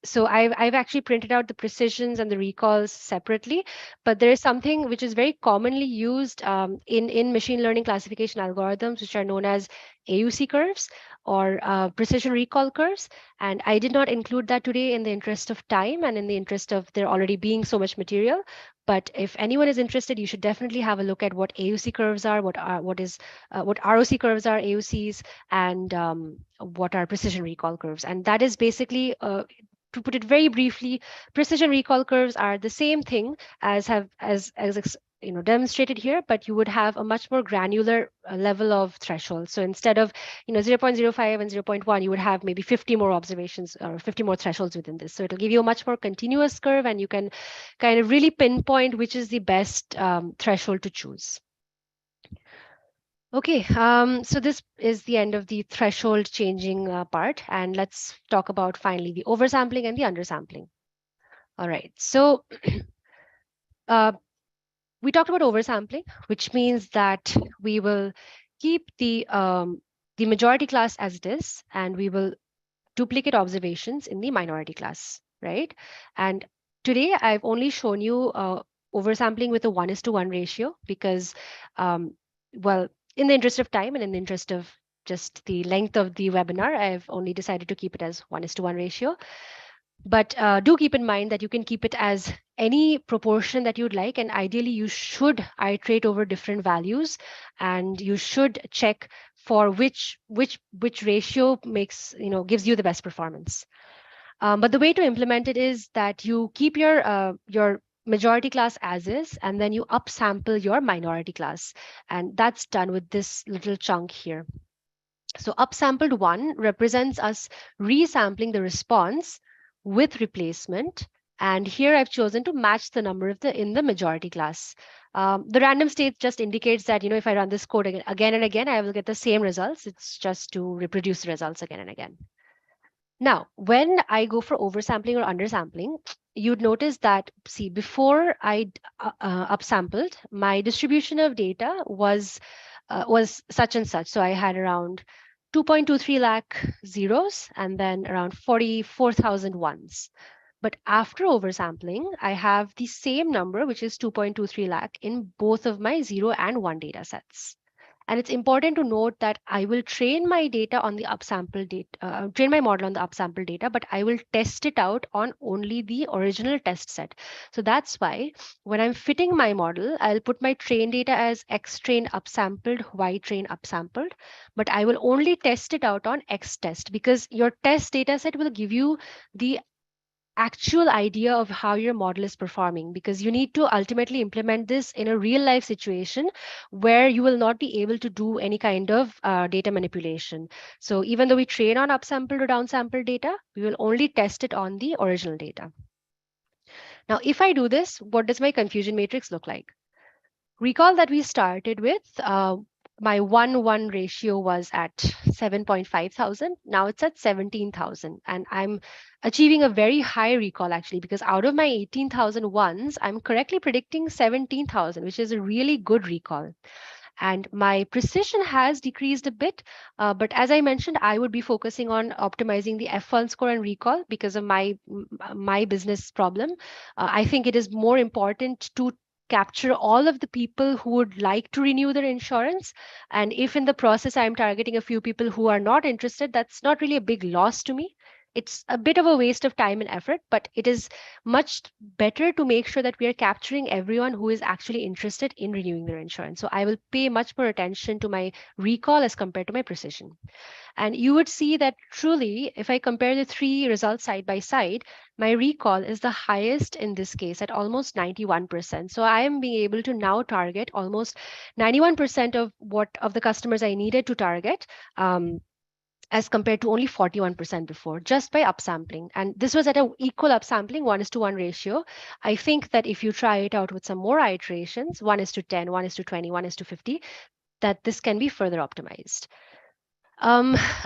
So I've actually printed out the precisions and the recalls separately, but there is something which is very commonly used in machine learning classification algorithms, which are known as AUC curves or precision recall curves. And I did not include that today in the interest of time and in the interest of there already being so much material. But if anyone is interested, you should definitely have a look at what AUC curves are, what ROC curves are, AUCs, and what are precision recall curves. And that is basically to put it very briefly, precision recall curves are the same thing as demonstrated here, but you would have a much more granular level of threshold. So instead of 0.05 and 0.1, you would have maybe 50 more observations or 50 more thresholds within this. So it'll give you a much more continuous curve, and you can kind of really pinpoint which is the best threshold to choose. Okay, so this is the end of the threshold changing part, and let's talk about finally the oversampling and the undersampling. All right, so we talked about oversampling, which means that we will keep the majority class as it is, and we will duplicate observations in the minority class, right? And today I've only shown you oversampling with a 1:1 ratio because, well, in the interest of time and in the interest of just the length of the webinar, I've only decided to keep it as 1:1 ratio. But do keep in mind that you can keep it as any proportion that you'd like, and ideally you should iterate over different values, and you should check for which ratio gives you the best performance. But the way to implement it is that you keep your majority class as is, and then you upsample your minority class, and that's done with this little chunk here. So upsampled 1 represents us resampling the response with replacement. And here I've chosen to match the number in the majority class. The random state just indicates that, if I run this code again and again, I will get the same results. It's just to reproduce the results again and again. Now, when I go for oversampling or undersampling, you'd notice that, see, before I upsampled, my distribution of data was such and such. So I had around 2.23 lakh zeros and then around 44,000 ones. But after oversampling, I have the same number, which is 2.23 lakh in both of my 0 and 1 data sets. And it's important to note that I will train my data on the upsample data, train my model on the upsample data, but I will test it out on only the original test set. So that's why when I'm fitting my model, I'll put my train data as X train upsampled, Y train upsampled, but I will only test it out on X test because your test data set will give you the actual idea of how your model is performing, because you need to ultimately implement this in a real life situation where you will not be able to do any kind of data manipulation. So even though we train on upsampled or downsampled data, we will only test it on the original data. Now, if I do this, what does my confusion matrix look like? Recall that we started with my 1:1 ratio was at 7.5 thousand. Now it's at 17,000. And I'm achieving a very high recall actually, because out of my 18,000 ones, I'm correctly predicting 17,000, which is a really good recall. And my precision has decreased a bit, but as I mentioned, I would be focusing on optimizing the F1 score and recall because of my business problem. I think it is more important to capture all of the people who would like to renew their insurance. And if in the process I'm targeting a few people who are not interested, that's not really a big loss to me. It's a bit of a waste of time and effort, but it is much better to make sure that we are capturing everyone who is actually interested in renewing their insurance. So I will pay much more attention to my recall as compared to my precision. And you would see that truly, if I compare the three results side by side, my recall is the highest in this case at almost 91%. So I am being able to now target almost 91% of the customers I needed to target. As compared to only 41% before, just by upsampling. And this was at an equal upsampling, 1:1 ratio. I think that if you try it out with some more iterations, 1:10, 1:20, 1:50, that this can be further optimized.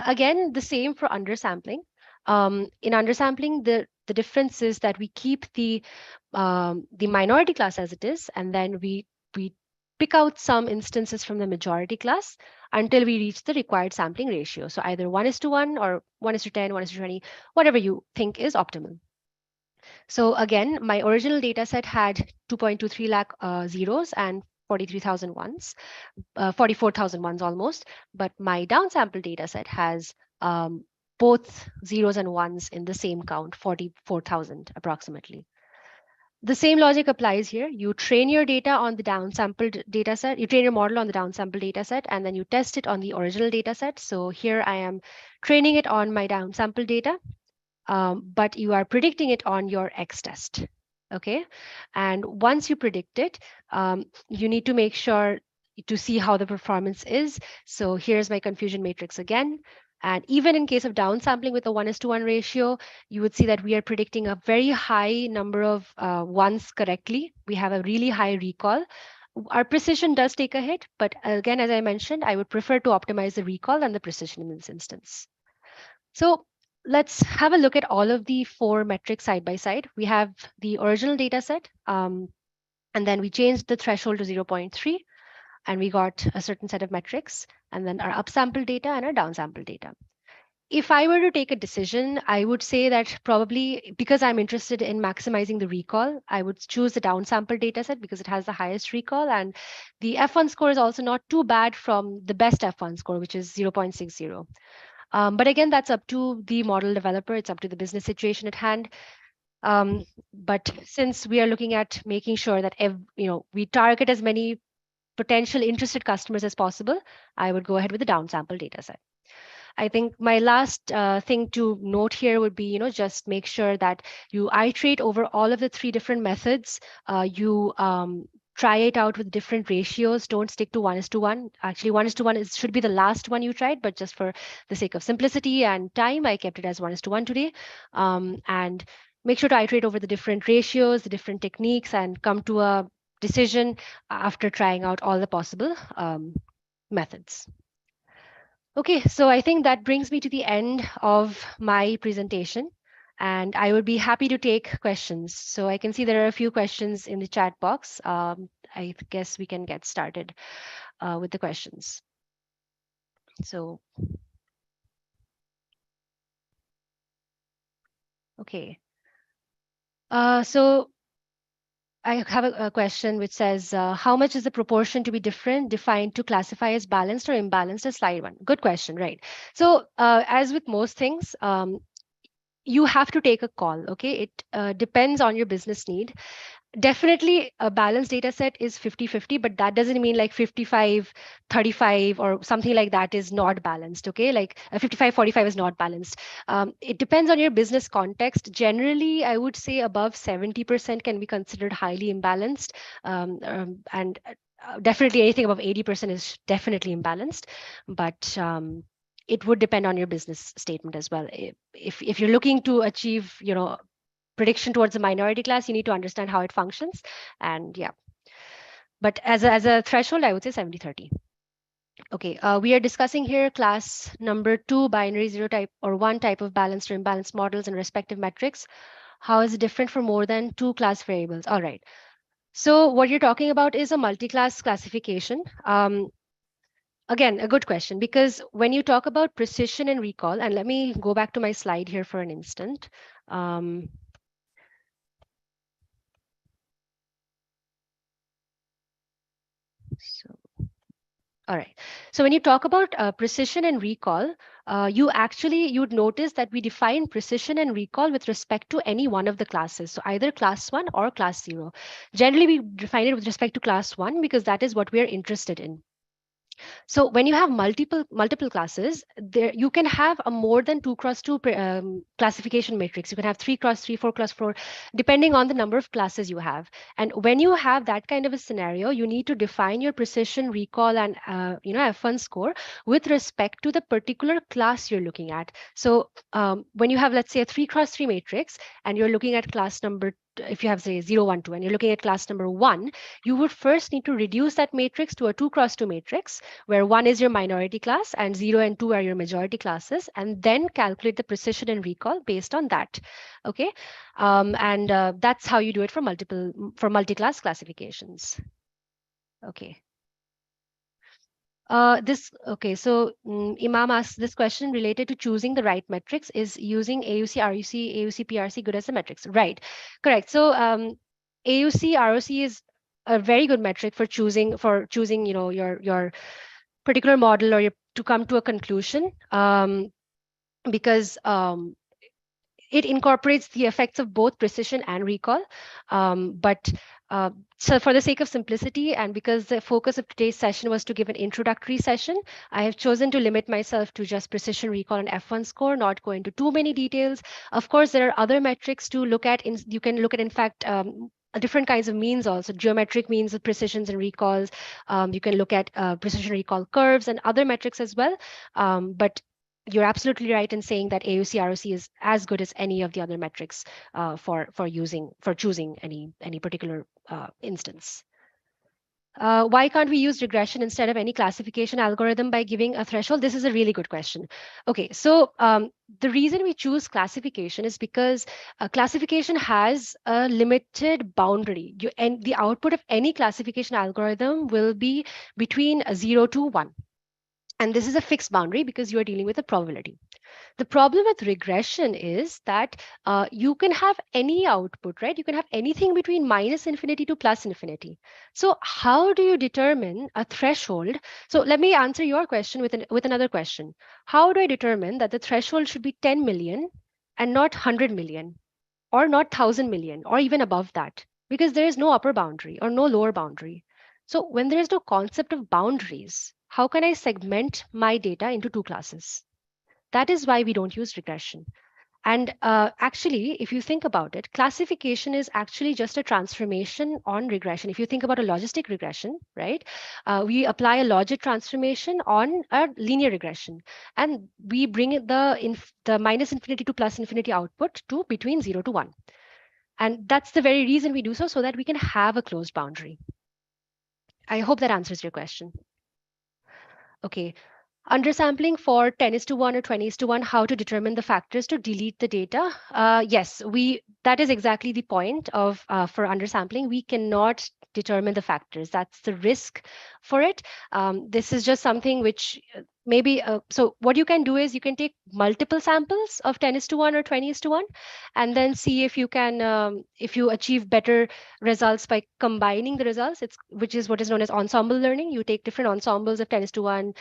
Again, the same for undersampling. In undersampling, the difference is that we keep the minority class as it is, and then we pick out some instances from the majority class until we reach the required sampling ratio. So either 1:1 or 1:10, 1:20, whatever you think is optimal. So again, my original data set had 2.23 lakh zeros and 43,000 ones, 44,000 ones almost. But my downsample data set has both zeros and ones in the same count, 44,000 approximately. The same logic applies here. You train your data on the downsampled data set. You train your model on the downsampled data set, and then you test it on the original data set. So here I am training it on my downsampled data, but you are predicting it on your X test. Okay. And once you predict it, you need to make sure to see how the performance is. So here's my confusion matrix again. And even in case of downsampling with a 1:1 ratio, you would see that we are predicting a very high number of ones correctly. We have a really high recall. Our precision does take a hit, but again, as I mentioned, I would prefer to optimize the recall and the precision in this instance. So let's have a look at all of the 4 metrics side by side. We have the original data set, and then we changed the threshold to 0.3, and we got a certain set of metrics, and then our upsample data and our downsample data. If I were to take a decision, I would say that probably because I'm interested in maximizing the recall, I would choose the downsample dataset because it has the highest recall. And the F1 score is also not too bad from the best F1 score, which is 0.60. But again, that's up to the model developer. It's up to the business situation at hand. But since we are looking at making sure that we target as many potential interested customers as possible, I would go ahead with the downsample dataset. I think my last thing to note here would be, just make sure that you iterate over all of the 3 different methods. You try it out with different ratios. Don't stick to 1:1. Actually, 1:1 should be the last one you tried, but just for the sake of simplicity and time, I kept it as 1:1 today. And make sure to iterate over the different ratios, the different techniques, and come to a decision after trying out all the possible methods. Okay, so I think that brings me to the end of my presentation, and I would be happy to take questions. So I can see there are a few questions in the chat box. I guess we can get started with the questions. So, okay. So I have a question which says, how much is the proportion to be different defined to classify as balanced or imbalanced as slide 1? Good question, right? So as with most things, you have to take a call, okay? It depends on your business need. Definitely a balanced data set is 50-50, but that doesn't mean like 55-35 or something like that is not balanced, okay? Like 55-45 is not balanced. It depends on your business context. Generally, I would say above 70% can be considered highly imbalanced, and definitely anything above 80% is definitely imbalanced. But it would depend on your business statement as well. If you're looking to achieve, prediction towards a minority class, you need to understand how it functions. And yeah, but as a threshold, I would say 70-30. Okay, we are discussing here class number 2, binary 0 type or 1 type of balanced or imbalanced models and respective metrics. How is it different for more than 2 class variables? All right. So what you're talking about is a multi-class classification. Again, a good question, because when you talk about precision and recall, and let me go back to my slide here for an instant. So, all right. So when you talk about precision and recall, you'd notice that we define precision and recall with respect to any one of the classes. So either class 1 or class 0. Generally, we define it with respect to class 1 because that is what we are interested in. So when you have multiple classes, there you can have a more than 2x2 classification matrix. You can have 3x3, 4x4, depending on the number of classes you have. And when you have that kind of a scenario, you need to define your precision, recall, and F1 score with respect to the particular class you're looking at. So when you have, let's say, a 3x3 matrix, and you're looking at class number, if you have say 0, 1, 2, and you're looking at class number 1, you would first need to reduce that matrix to a 2x2 matrix, where 1 is your minority class and 0 and 2 are your majority classes, and then calculate the precision and recall based on that. Okay, and that's how you do it for multi-class classifications. Okay. So Imam asks this question related to choosing the right metrics. Is using AUC, RUC, AUC, PRC good as a metrics? Right, correct. So AUC, ROC is a very good metric for choosing, your particular model or to come to a conclusion, because it incorporates the effects of both precision and recall. But so for the sake of simplicity, and because the focus of today's session was to give an introductory session, I have chosen to limit myself to just precision, recall, and F1 score, not go into too many details. Of course, there are other metrics to look at. You can look at, in fact, different kinds of means also, geometric means of precisions and recalls. You can look at precision recall curves and other metrics as well. But you're absolutely right in saying that AUC ROC is as good as any of the other metrics for choosing any particular instance. Why can't we use regression instead of any classification algorithm by giving a threshold? This is a really good question. Okay, so the reason we choose classification is because classification has a limited boundary. And the output of any classification algorithm will be between 0 to 1. And this is a fixed boundary because you are dealing with a probability. The problem with regression is that you can have any output, right? You can have anything between minus infinity to plus infinity. So how do you determine a threshold? So let me answer your question with another question. How do I determine that the threshold should be 10 million and not 100 million or not 1,000 million or even above that? Because there is no upper boundary or no lower boundary. So when there is no concept of boundaries, how can I segment my data into two classes? That is why we don't use regression. And actually, if you think about it, classification is actually just a transformation on regression. If you think about a logistic regression, right, we apply a logic transformation on a linear regression, and we bring the minus infinity to plus infinity output to between 0 to 1. And that's the very reason we do so that we can have a closed boundary. I hope that answers your question. Okay. Undersampling for 10:1 or 20:1, how to determine the factors to delete the data? Yes, that is exactly the point of for undersampling. We cannot determine the factors. That's the risk for it. This is just something which maybe, so what you can do is you can take multiple samples of 10:1 or 20:1 and then see if you can, if you achieve better results by combining the results, which is what is known as ensemble learning. You take different ensembles of 10:1,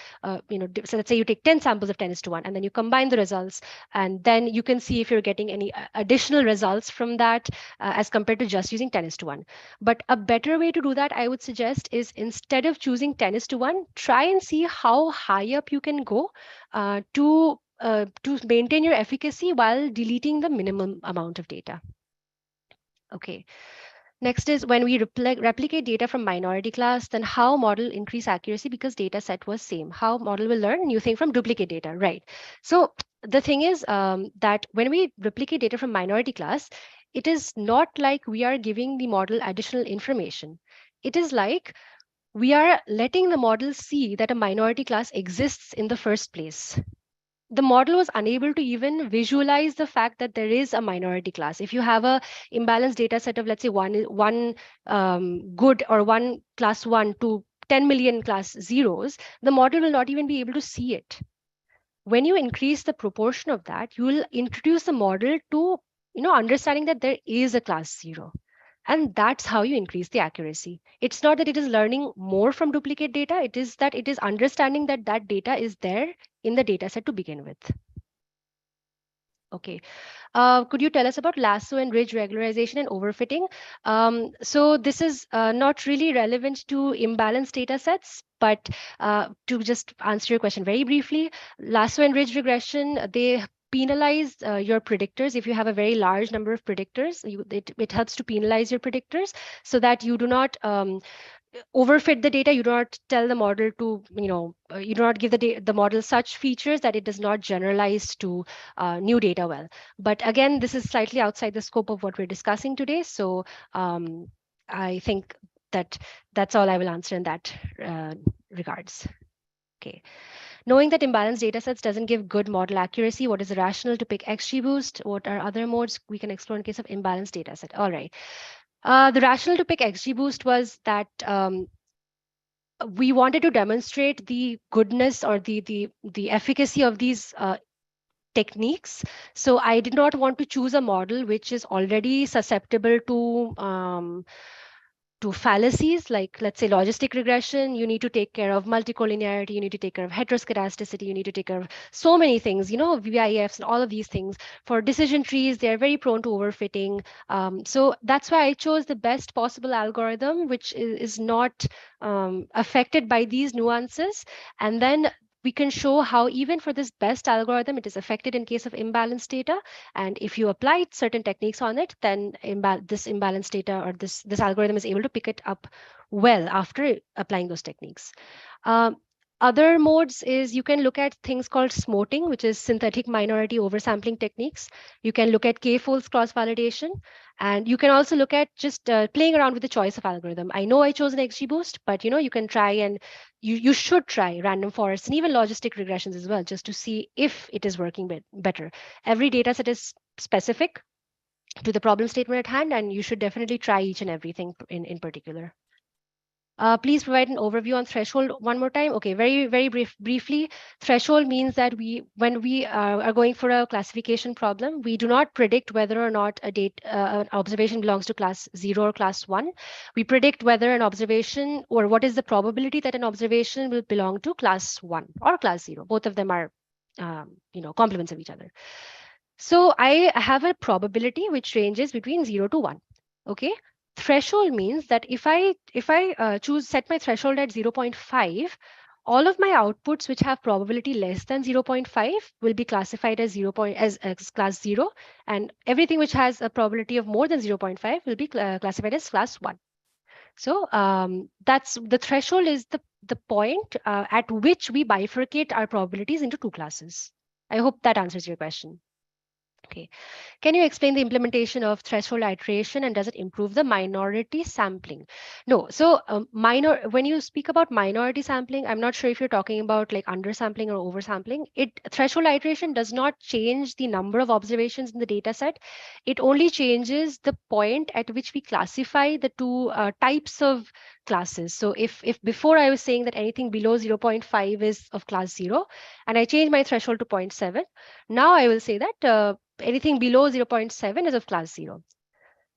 so let's say you take 10 samples of 10:1 and then you combine the results, and then you can see if you're getting any additional results from that as compared to just using 10:1. But a better way to do that, I would suggest, is instead of choosing 10:1, try and see how high up you can go to maintain your efficacy while deleting the minimum amount of data. Okay. Next is when we replicate data from minority class, then how model increase accuracy because data set was same. How model will learn new thing from duplicate data, right? So the thing is that when we replicate data from minority class, it is not like we are giving the model additional information. It is like we are letting the model see that a minority class exists in the first place. The model was unable to even visualize the fact that there is a minority class. If you have a imbalanced data set of, let's say, one good or one class 1 to 10 million class zeros, the model will not even be able to see it. When you increase the proportion of that, you will introduce the model to understanding that there is a class 0. And that's how you increase the accuracy. It's not that it is learning more from duplicate data. It is that it is understanding that that data is there in the data set to begin with. Okay. Could you tell us about lasso and ridge regularization and overfitting? So this is not really relevant to imbalanced data sets, but to just answer your question very briefly, lasso and ridge regression, they penalize your predictors. If you have a very large number of predictors, it helps to penalize your predictors so that you do not overfit the data. You do not tell the model to, you do not give the model such features that it does not generalize to new data well. But again, this is slightly outside the scope of what we're discussing today. So I think that's all I will answer in that regards. Okay. Knowing that imbalanced datasets doesn't give good model accuracy, what is the rationale to pick XGBoost? What are other modes we can explore in case of imbalanced dataset? All right. The rationale to pick XGBoost was that we wanted to demonstrate the goodness or the efficacy of these techniques. So I did not want to choose a model which is already susceptible to fallacies, like let's say logistic regression. You need to take care of multicollinearity, you need to take care of heteroscedasticity, you need to take care of so many things, VIFs and all of these things. For decision trees, they're very prone to overfitting. So that's why I chose the best possible algorithm, which is not affected by these nuances. And then we can show how even for this best algorithm, it is affected in case of imbalanced data. And if you apply certain techniques on it, then this imbalanced data or this algorithm is able to pick it up well after applying those techniques. Um, Other modes is you can look at things called smoting, which is synthetic minority oversampling techniques. You can look at k-folds cross-validation, and you can also look at just playing around with the choice of algorithm. I know I chose an XGBoost, but you can try and you should try random forests and even logistic regressions as well, just to see if it is working better. Every data set is specific to the problem statement at hand, and you should definitely try each and everything in particular. Please provide an overview on threshold one more time. Okay, very briefly, threshold means that when we are going for a classification problem, we do not predict whether or not an observation belongs to class 0 or class 1. We predict whether an observation, or what is the probability that an observation will belong to class 1 or class 0. Both of them are complements of each other. So I have a probability which ranges between 0 to 1. Okay. Threshold means that if I set my threshold at 0.5, all of my outputs which have probability less than 0.5 will be classified as as class 0, and everything which has a probability of more than 0.5 will be classified as class 1. So that's the threshold is the point at which we bifurcate our probabilities into two classes. I hope that answers your question. Okay. Can you explain the implementation of threshold iteration, and does it improve the minority sampling? No. So when you speak about minority sampling, I'm not sure if you're talking about like undersampling or oversampling. Threshold iteration does not change the number of observations in the data set. It only changes the point at which we classify the two types of classes. So if before I was saying that anything below 0.5 is of class 0, and I change my threshold to 0.7, now I will say that anything below 0.7 is of class 0.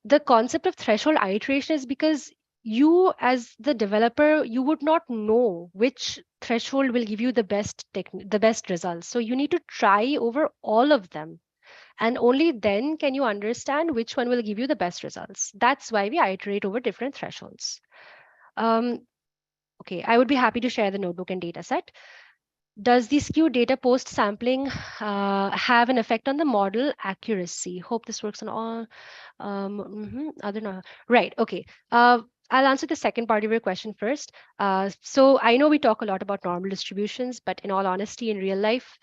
The concept of threshold iteration is because you as the developer, you would not know which threshold will give you the best results. So you need to try over all of them. And only then can you understand which one will give you the best results. That's why we iterate over different thresholds. Okay, I would be happy to share the notebook and data set. Does the skewed data post sampling have an effect on the model accuracy? Hope this works on all. Other no. Right. Okay. I'll answer the second part of your question first. So I know we talk a lot about normal distributions, but in all honesty, in real life,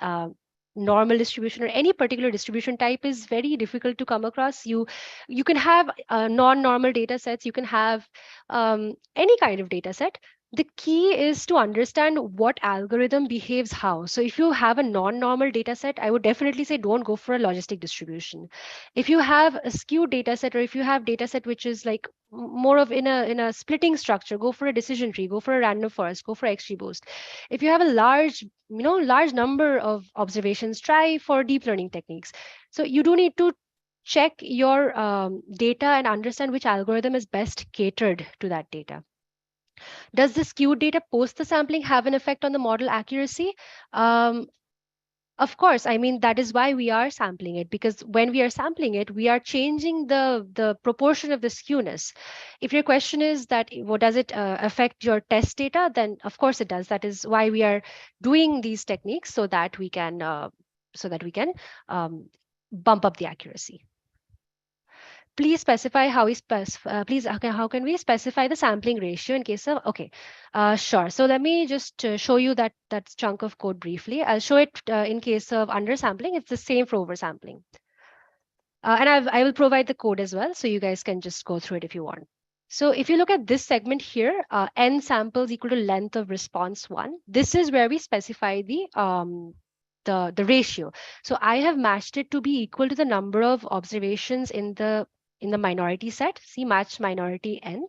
normal distribution or any particular distribution type is very difficult to come across. You can have non-normal data sets. You can have any kind of data set. The key is to understand what algorithm behaves how. So if you have a non-normal data set, I would definitely say don't go for a logistic distribution. If you have a skewed data set, or if you have data set which is like more of in a splitting structure, go for a decision tree, go for a random forest, go for XGBoost. If you have a large number of observations, try for deep learning techniques. So you do need to check your data and understand which algorithm is best catered to that data. Does the skewed data post the sampling have an effect on the model accuracy? Of course, I mean, that is why we are sampling it, because when we are sampling it, we are changing the proportion of the skewness. If your question is that, what does it affect your test data, then of course it does. That is why we are doing these techniques, so that we can bump up the accuracy. Please specify how how can we specify the sampling ratio in case of, okay, sure. So let me just show you that chunk of code briefly. I'll show it in case of undersampling. It's the same for oversampling. And I will provide the code as well, so you guys can just go through it if you want. So if you look at this segment here, n samples equal to length of response 1. This is where we specify the ratio. So I have matched it to be equal to the number of observations in the in the minority set, C match minority N.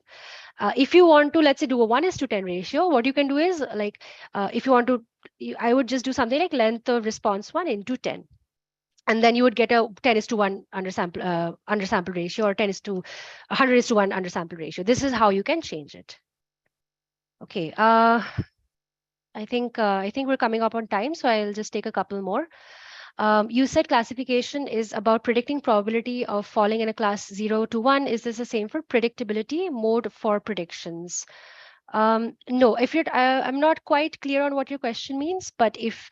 If you want to, let's say, do a 1:10 ratio, what you can do is like, if you want to, I would just do something like length of response 1 into 10. And then you would get a 10:1 undersample ratio, or 100:1 undersample ratio. This is how you can change it. Okay. I think we're coming up on time, so I'll just take a couple more. You said classification is about predicting probability of falling in a class 0 to 1. Is this the same for predictability mode for predictions? No, I'm not quite clear on what your question means, but if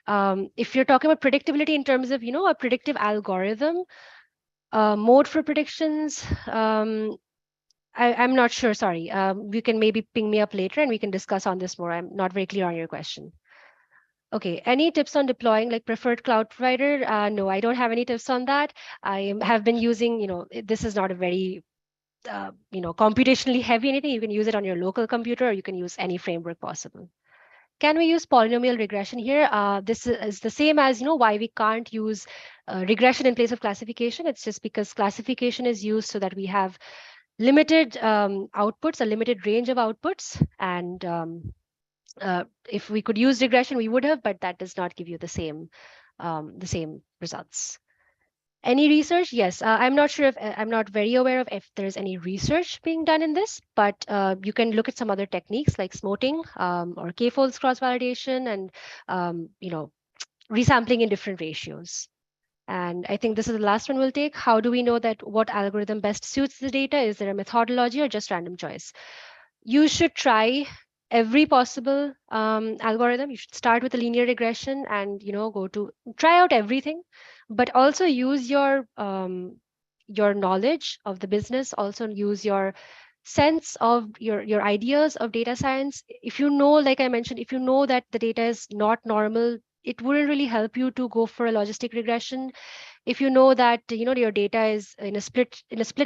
you're talking about predictability in terms of, a predictive algorithm, mode for predictions, I'm not sure, sorry. You can maybe ping me up later and we can discuss on this more. I'm not very clear on your question. Okay, any tips on deploying like preferred cloud provider? No, I don't have any tips on that. Have been using, this is not a very, computationally heavy anything. You can use it on your local computer, or you can use any framework possible. Can we use polynomial regression here? This is the same as, why we can't use regression in place of classification. It's just because classification is used so that we have limited outputs, a limited range of outputs. And if we could use regression, we would have, but that does not give you the same results. Any research? Yes, I'm not sure if I'm not very aware of if there's any research being done in this, but you can look at some other techniques like smoting or k-folds cross-validation and resampling in different ratios. And I think this is the last one we'll take. How do we know that what algorithm best suits the data? Is there a methodology or just random choice? You should try every possible algorithm. You should start with a linear regression and try out everything, but also use your knowledge of the business. Also use your sense of your ideas of data science. If you know, like I mentioned, if you know that the data is not normal, it wouldn't really help you to go for a logistic regression. If you know that your data is in a split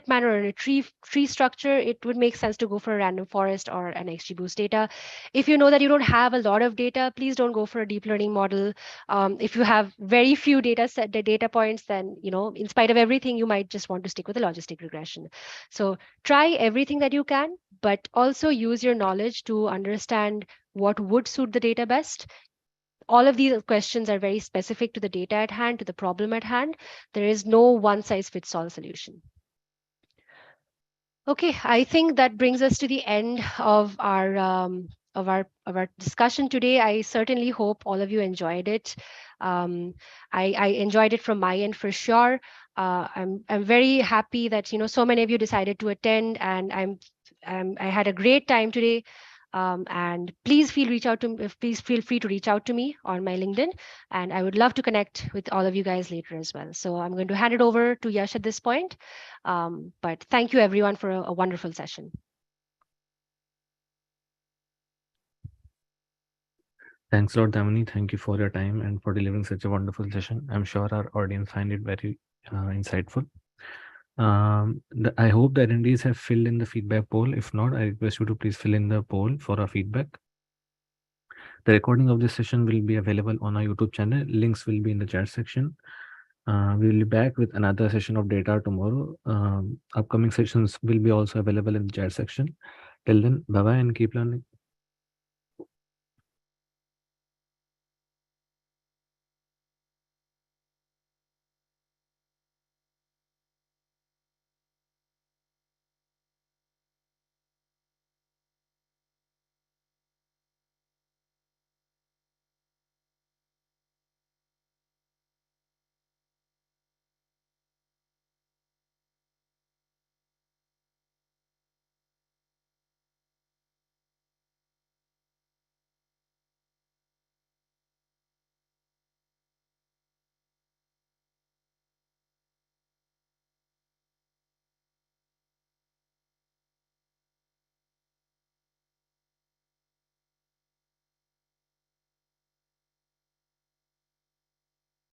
manner or in a tree structure, it would make sense to go for a random forest or an XGBoost data. If you know that you don't have a lot of data, please don't go for a deep learning model. If you have very few data points, then in spite of everything, you might just want to stick with a logistic regression. So try everything that you can, but also use your knowledge to understand what would suit the data best. All of these questions are very specific to the data at hand, to the problem at hand. There is no one size fits all solution. Okay, I think that brings us to the end of our discussion today. I certainly hope all of you enjoyed it. I enjoyed it from my end for sure. I'm very happy that so many of you decided to attend, and I had a great time today. And please feel free to reach out to me on my LinkedIn, and I would love to connect with all of you guys later as well. So I'm going to hand it over to Yash at this point. But thank you everyone for a wonderful session. Thanks a lot, Damini. Thank you for your time and for delivering such a wonderful session. I'm sure our audience find it very insightful. I hope the attendees have filled in the feedback poll. If not, I request you to please fill in the poll for our feedback. The recording of this session will be available on our YouTube channel. Links will be in the chat section. We will be back with another session of data tomorrow. Upcoming sessions will be also available in the chat section. Till then, bye-bye and keep learning.